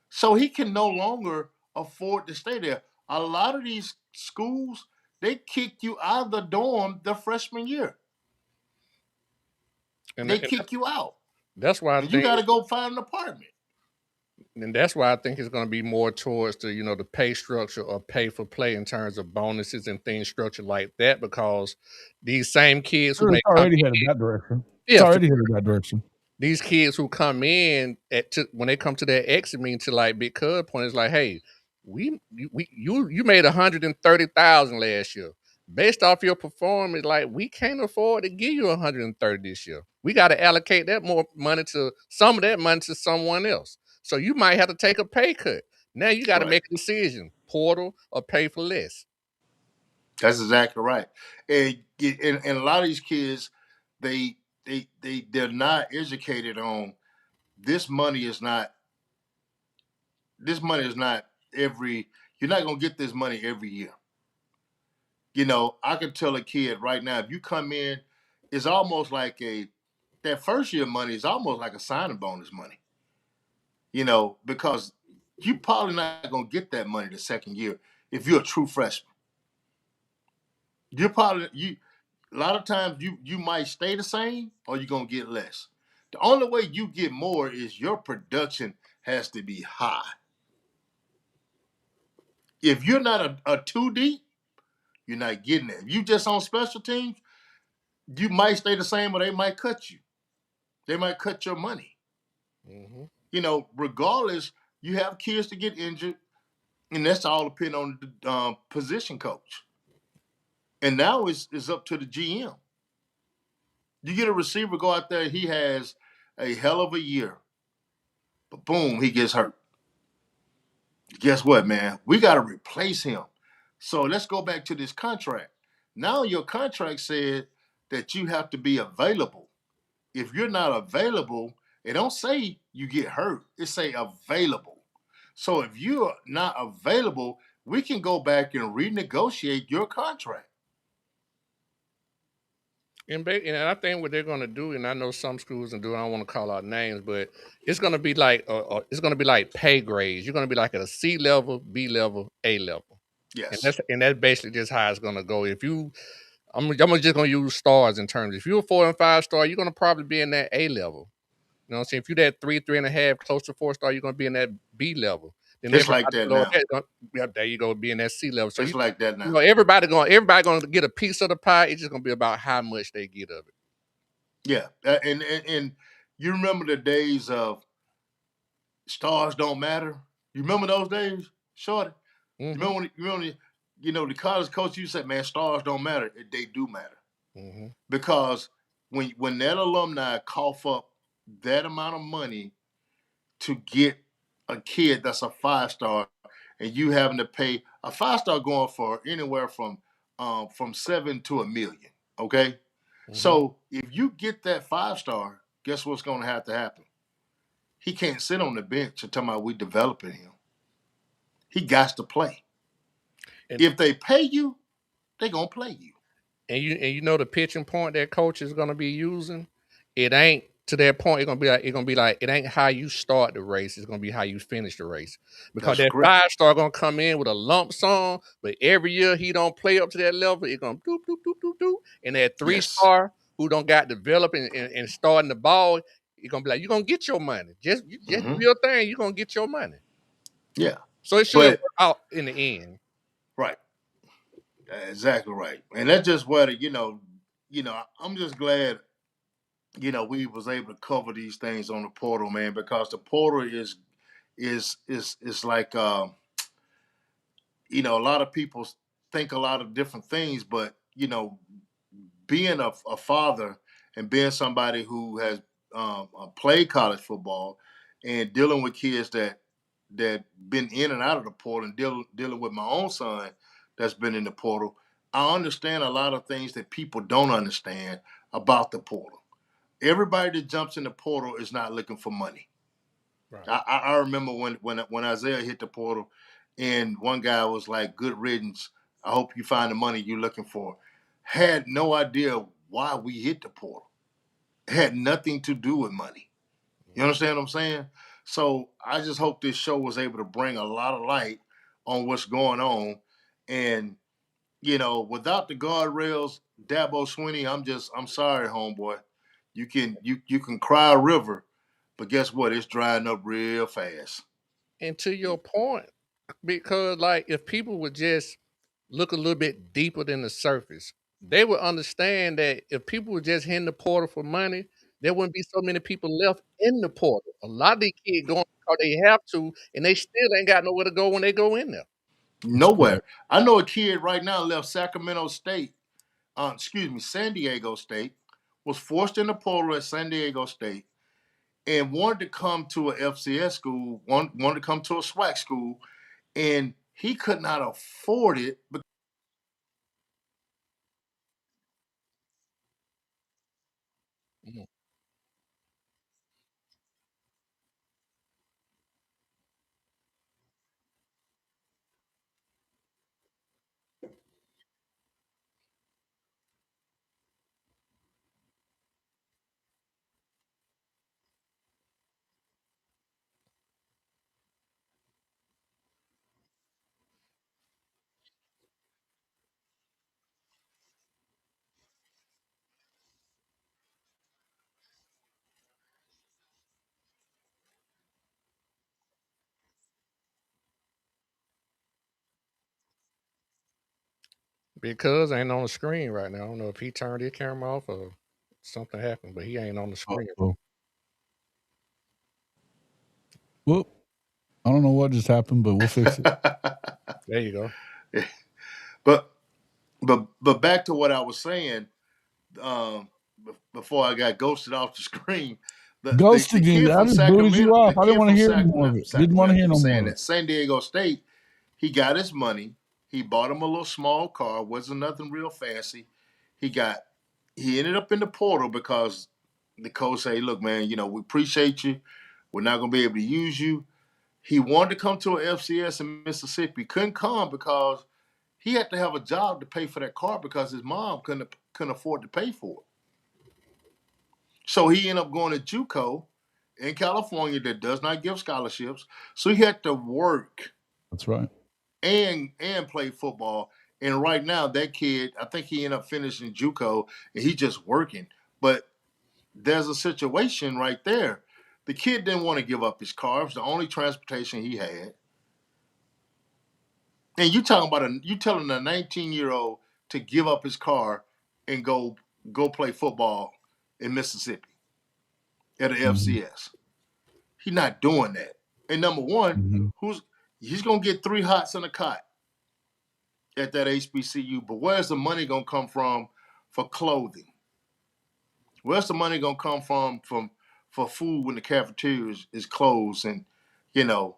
So he can no longer afford to stay there. A lot of these schools, they kick you out of the dorm the freshman year. They kick you out. That's why you got to go find an apartment. And that's why I think it's going to be more towards the, the pay structure or pay for play in terms of bonuses and things structured like that, because these same kids who already headed that direction. Yeah, it's already headed that direction. These kids who come in when they come to their exit meeting, to like Big Cub point, is like, hey, you made $130,000 last year. Based off your performance, like, we can't afford to give you $130 this year. We got to allocate some of that money to someone else. So you might have to take a pay cut. Now you got to make a decision: portal or pay for less. That's exactly right. And a lot of these kids, they're not educated on this money is not every. You're not gonna get this money every year. I can tell a kid right now, if you come in, it's almost like that first year money is almost like a signing bonus money. Because you probably not gonna get that money the second year if you're a true freshman. A lot of times you might stay the same, or you're gonna get less. The only way you get more is your production has to be high. If you're not a 2 deep, you're not getting it. If you just on special teams, you might stay the same, or they might cut you. They might cut your money. Mm-hmm. Regardless, you have kids to get injured, and that's all depending on the position coach. And now it's up to the GM. You get a receiver, go out there, he has a hell of a year, but boom, he gets hurt. Guess what, man? We got to replace him. So let's go back to this contract. Now your contract said that you have to be available. If you're not available, it don't say you get hurt. It say available. So if you're not available, we can go back and renegotiate your contract. And I think what they're going to do, and I know some schools and do, I don't want to call out names, but it's going to be like pay grades. You're going to be like at a C level, B level, A level. Yes. And that's basically just how it's going to go. If I'm just going to use stars in terms. If you're a 4 and 5 star, you're going to probably be in that A level. You know what I'm saying? If you're that 3, 3.5, close to 4 star, you're going to be in that B level. Then it's like that now. There you go, be in that C level. So it's like that now. Everybody going to get a piece of the pie. It's just going to be about how much they get of it. Yeah, and you remember the days of stars don't matter? You remember those days, Shawty? Mm-hmm. You remember the college coach, you said, man, stars don't matter. They do matter. Mm-hmm. Because when that alumni cough up that amount of money to get a kid that's a 5-star, and you having to pay a 5-star going for anywhere from 7 to $1 million. Okay, Mm-hmm. so if you get that 5-star, guess what's going to have to happen? He can't sit on the bench and tell me we developing him. He got to play. And If they pay you, they gonna play you. you know the pitching point that coach is gonna be using, it ain't to that point. It's gonna be like it ain't how you start the race. It's gonna be how you finish the race. Because That's that correct. 5-star gonna come in with a lump sum, but every year he don't play up to that level. It gonna doop doop doop doop doop. And that Yes. 3-star who don't got developing and starting the ball, you're gonna be like, you're gonna get your money. Just do Mm-hmm. your thing, you're gonna get your money. Yeah. So it should work But out in the end. right. Exactly right. And that's just what I'm just glad, we was able to cover these things on the portal, man, because the portal is like a lot of people think a lot of different things, but being a father and being somebody who has played college football and dealing with kids that been in and out of the portal and dealing with my own son that's been in the portal, I understand a lot of things that people don't understand about the portal. Everybody that jumps in the portal is not looking for money. Right. I remember when Isaiah hit the portal, and one guy was like, "Good riddance. I hope you find the money you're looking for." Had no idea why we hit the portal. Had nothing to do with money. You understand what I'm saying? So I just hope this show was able to bring a lot of light on what's going on. And without the guardrails, Dabo Swinney, I'm sorry, homeboy. You can cry a river, but guess what? It's drying up real fast. And to your point, because like if people would just look a little bit deeper than the surface, they would understand that if people were just hitting the portal for money, there wouldn't be so many people left in the portal. A lot of these kids going because they have to, and they still ain't got nowhere to go when they go in there. That's Nowhere. correct. I know a kid right now left San Diego State, was forced in the portal at San Diego State, and wanted to come to a FCS school, wanted to come to a SWAC school, and he could not afford it. Mhm. Because ain't on the screen right now. I don't know if he turned his camera off or something happened, but he ain't on the screen. Uh-oh. Whoop. I don't know what just happened, but we'll fix it. There you go. but but back to what I was saying, um, before I got ghosted off the screen. The Ghosted kid you. I from just booted you Sacramento, off. I didn't want to hear any more of not it. Didn't want Sacramento, to I hear keep no more saying of it. that, San Diego State, he got his money. He bought him a little small car, wasn't nothing real fancy. He got he ended up in the portal because the coach said, "Look, man, we appreciate you. We're not gonna be able to use you." He wanted to come to an FCS in Mississippi, couldn't come because he had to have a job to pay for that car because his mom couldn't afford to pay for it. So he ended up going to JUCO in California that does not give scholarships. So he had to work That's right. and play football. And right now, that kid, I think he ended up finishing JUCO and he's just working. But there's a situation right there. The kid didn't want to give up his car. It was the only transportation he had. And you telling a 19-year-old to give up his car and go play football in Mississippi at an Hmm. FCS. He's not doing that. And number one, Hmm. he's gonna get 3 hots in a cot at that HBCU. But where's the money gonna come from for clothing? Where's the money gonna come from for food when the cafeteria is closed, and you know,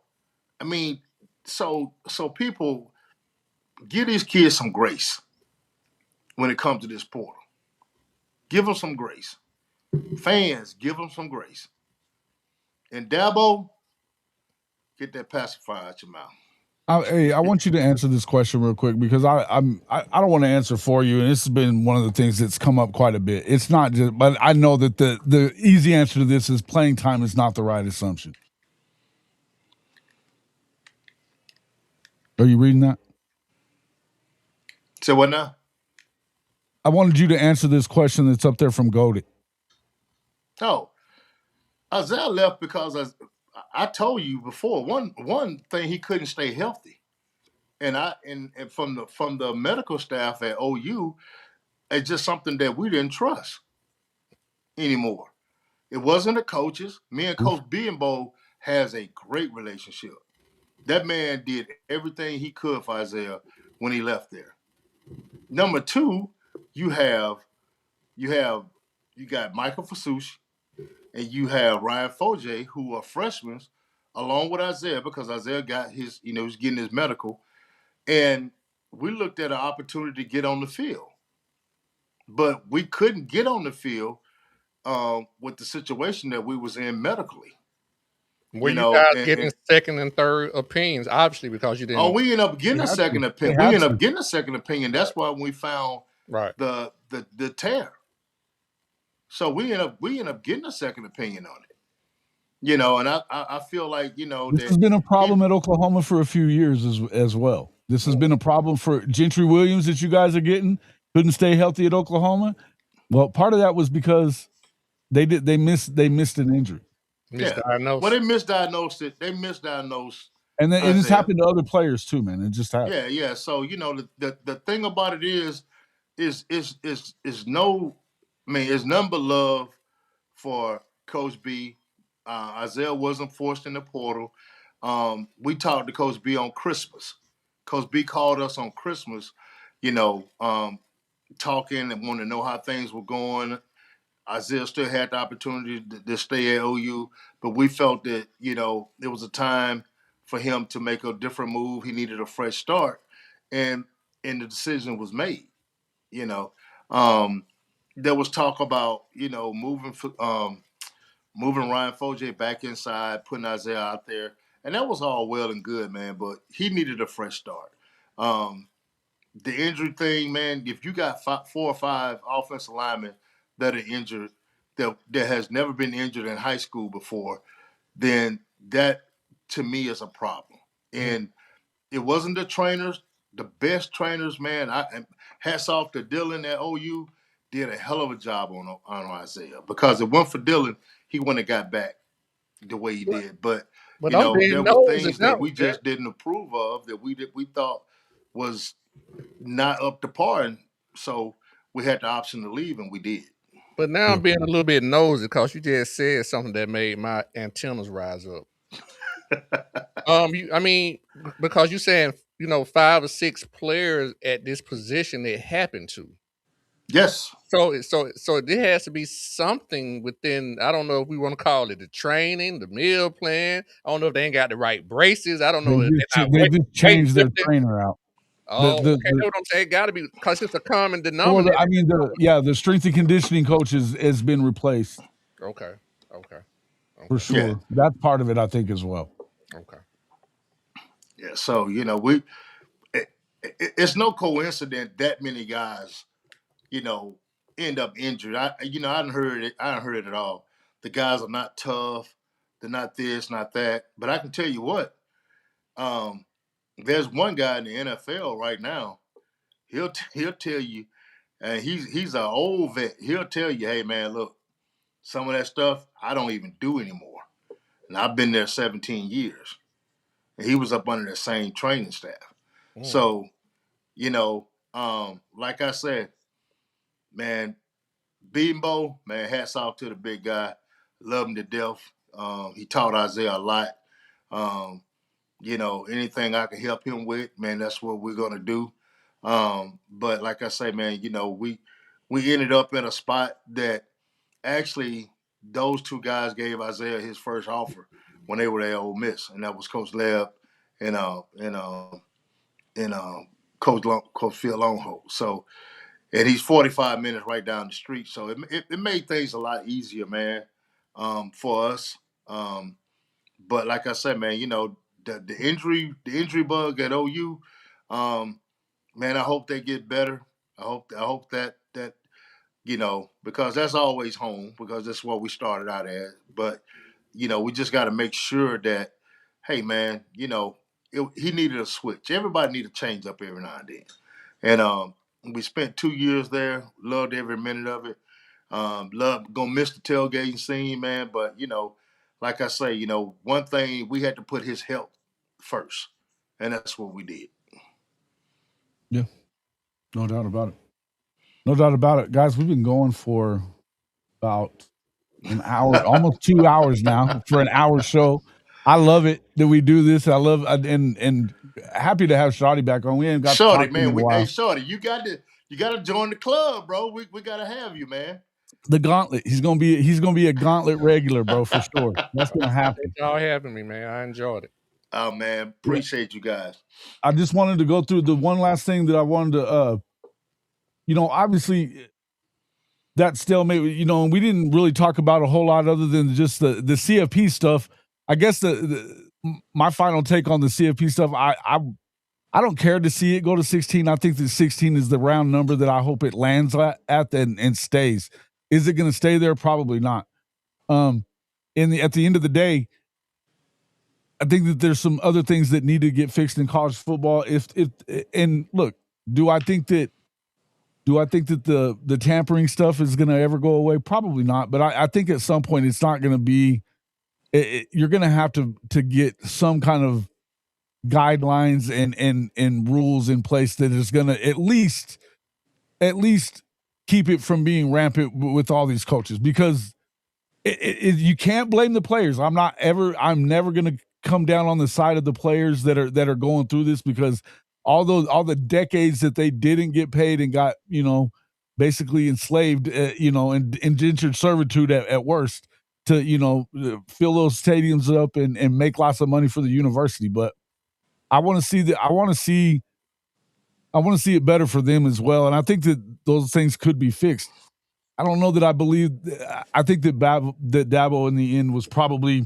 I mean, so people give these kids some grace when it comes to this portal. Give them some grace. Fans, give them some grace. And Dabo, get that pacifier out your mouth. Hey, I want you to answer this question real quick because I don't want to answer for you, and this has been one of the things that's come up quite a bit. It's not just, but I know that the easy answer to this is playing time is not the right assumption. Are you reading that? So what now? I wanted you to answer this question that's up there from Goldie. Oh, Isaiah left because I told you before. One thing, he couldn't stay healthy, and from the medical staff at OU, it's just something that we didn't trust anymore. It wasn't the coaches. Me and Coach Bienbo has a great relationship. That man did everything he could for Isaiah when he left there. Number two, you got Michael Fasucci and you have Ryan Foje, who are freshmen, along with Isaiah, because Isaiah got his, he's getting his medical. And we looked at an opportunity to get on the field. But we couldn't get on the field with the situation that we was in medically. Were you guys getting second and third opinions? Obviously, because you didn't. Oh, we ended up getting a second opinion. We ended up getting a second opinion. That's why we found the tear. So we ended up getting a second opinion on it. And I feel like, this has been a problem at Oklahoma for a few years as well. This has been a problem for Gentry Williams that you guys are getting. Couldn't stay healthy at Oklahoma. Well, part of that was because they missed an injury. Misdiagnosed. Well, they misdiagnosed it. They misdiagnosed. And it's happened to other players too, man. It just happened. Yeah. So the thing about it is no, it's none but love for Coach B. Isaiah wasn't forced in the portal. We talked to Coach B on Christmas. Coach B called us on Christmas, talking and wanted to know how things were going. Isaiah still had the opportunity to stay at OU, but we felt that, it was a time for him to make a different move. He needed a fresh start, and the decision was made. There was talk about, moving Ryan Foje back inside, putting Isaiah out there, and that was all well and good, man, but he needed a fresh start. The injury thing, man, if you got 4 or 5 offensive linemen that are injured, that has never been injured in high school before, then that, to me, is a problem. And it wasn't the trainers, the best trainers, man. Hats off to Dylan at OU, did a hell of a job on Isaiah, because if it weren't for Dylan, he wouldn't have got back the way he did. But there were things that we just didn't approve of, that we thought was not up to par, and so we had the option to leave, and we did. But now I'm being a little bit nosy because you just said something that made my antennas rise up. Because you're saying 5 or 6 players at this position it happened to. Yes. So there has to be something within. I don't know if we want to call it the training, the meal plan. I don't know if they ain't got the right braces. I don't know if they just changed their trainer out. Oh, okay. That's what I'm saying. Got to be, because it's a common denominator. The strength and conditioning coach has been replaced. Okay. For sure. Yeah. That's part of it, I think, as well. Okay. Yeah. So it's no coincidence that many guys, end up injured. I hadn't heard it. I hadn't heard it at all. The guys are not tough. They're not this, not that. But I can tell you what. There's one guy in the NFL right now. He'll tell you, and he's an old vet. He'll tell you, hey man, look, some of that stuff I don't even do anymore. And I've been there 17 years. And he was up under the same training staff. So, like I said, man, Bimbo, man, hats off to the big guy. Love him to death. He taught Isaiah a lot. Anything I can help him with, man, that's what we're gonna do. But like I say, man, we ended up in a spot that actually those two guys gave Isaiah his first offer when they were at Ole Miss, and that was Coach Leb and Coach Phil Longholt. So, and he's 45 minutes right down the street. So it made things a lot easier, man, for us. But like I said, man, the injury bug at OU, man, I hope they get better. I hope that because that's always home, because that's what we started out at. But we just got to make sure that, hey, man, he needed a switch. Everybody need to change up every now and then. And we spent 2 years there. Loved every minute of it. Gonna miss the tailgating scene, man. But like I say, one thing, we had to put his health first, and that's what we did. Yeah, no doubt about it. No doubt about it, guys. We've been going for about an hour, almost 2 hours now for an hour show. I love it that we do this. I love and happy to have Shawty back on. We ain't got Shawty, man. in a while. Hey, Shawty, you got to join the club, bro. We got to have you, man. The Gauntlet. He's gonna be a Gauntlet regular, bro, for sure. That's gonna happen. Thanks y'all having me, man. I enjoyed it. Oh man, appreciate you guys. I just wanted to go through the one last thing that I wanted to obviously that stalemate, and we didn't really talk about a whole lot other than just the CFP stuff. I guess my final take on the CFP stuff, I don't care to see it go to 16. I think that 16 is the round number that I hope it lands at and stays. Is it going to stay there? Probably not. At the end of the day, I think that there's some other things that need to get fixed in college football. And look, do I think that the tampering stuff is going to ever go away? Probably not. But I think at some point it's not going to be. You're going to have to get some kind of guidelines and rules in place that is going to at least keep it from being rampant with all these coaches, because you can't blame the players. I'm never going to come down on the side of the players that are going through this, because all the decades that they didn't get paid and got basically enslaved, and indentured servitude at worst to fill those stadiums up and make lots of money for the university. But I want to see that. I want to see it better for them as well. And I think that those things could be fixed. I don't know that I believe. I think that Dabo in the end was probably.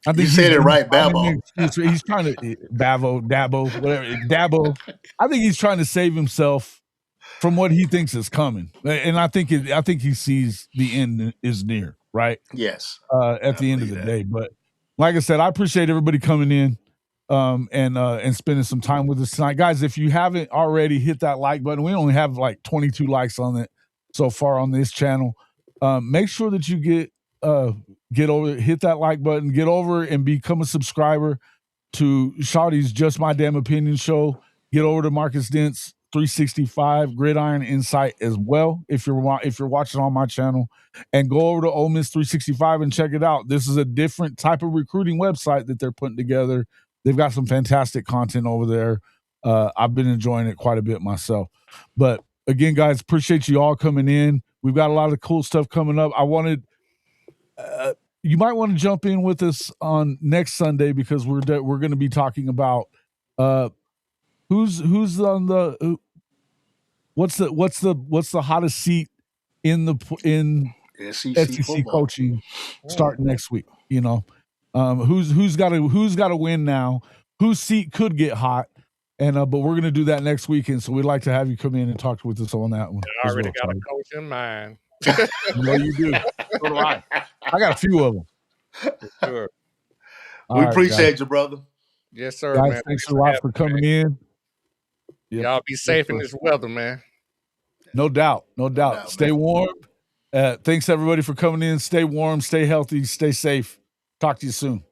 I think you said it right, Dabo. He's trying to Dabo, whatever, Dabo. I think he's trying to save himself from what he thinks is coming, and I think he sees the end is near. Right? Yes. At the end of the day, but like I said, I appreciate everybody coming in. And spending some time with us tonight, guys. If you haven't already, hit that like button. We only have like 22 likes on it so far on this channel. Make sure that you get over, hit that like button, get over and become a subscriber to Shawty's Just My Damn Opinion show. Get over to Marcus Dent's 365 Gridiron Insight as well if you're watching on my channel, and go over to Ole Miss 365 and check it out. This is a different type of recruiting website that they're putting together. They've got some fantastic content over there. I've been enjoying it quite a bit myself. But again, guys, appreciate you all coming in. We've got a lot of cool stuff coming up. You might want to jump in with us on next Sunday, because we're going to be talking about who's on the what's the hottest seat in SEC coaching starting next week. Who's got to win now, whose seat could get hot, and but we're going to do that next weekend. So we'd like to have you come in and talk with us on that one. I already got a coach in mind. No, you do. So do I. I got a few of them. For sure. We appreciate you, brother. Yes, sir, guys, man. Thanks a lot for coming in. Yep. Y'all be safe in this weather, man. No doubt. Stay warm. Thanks everybody for coming in. Stay warm, stay healthy, stay safe. Talk to you soon.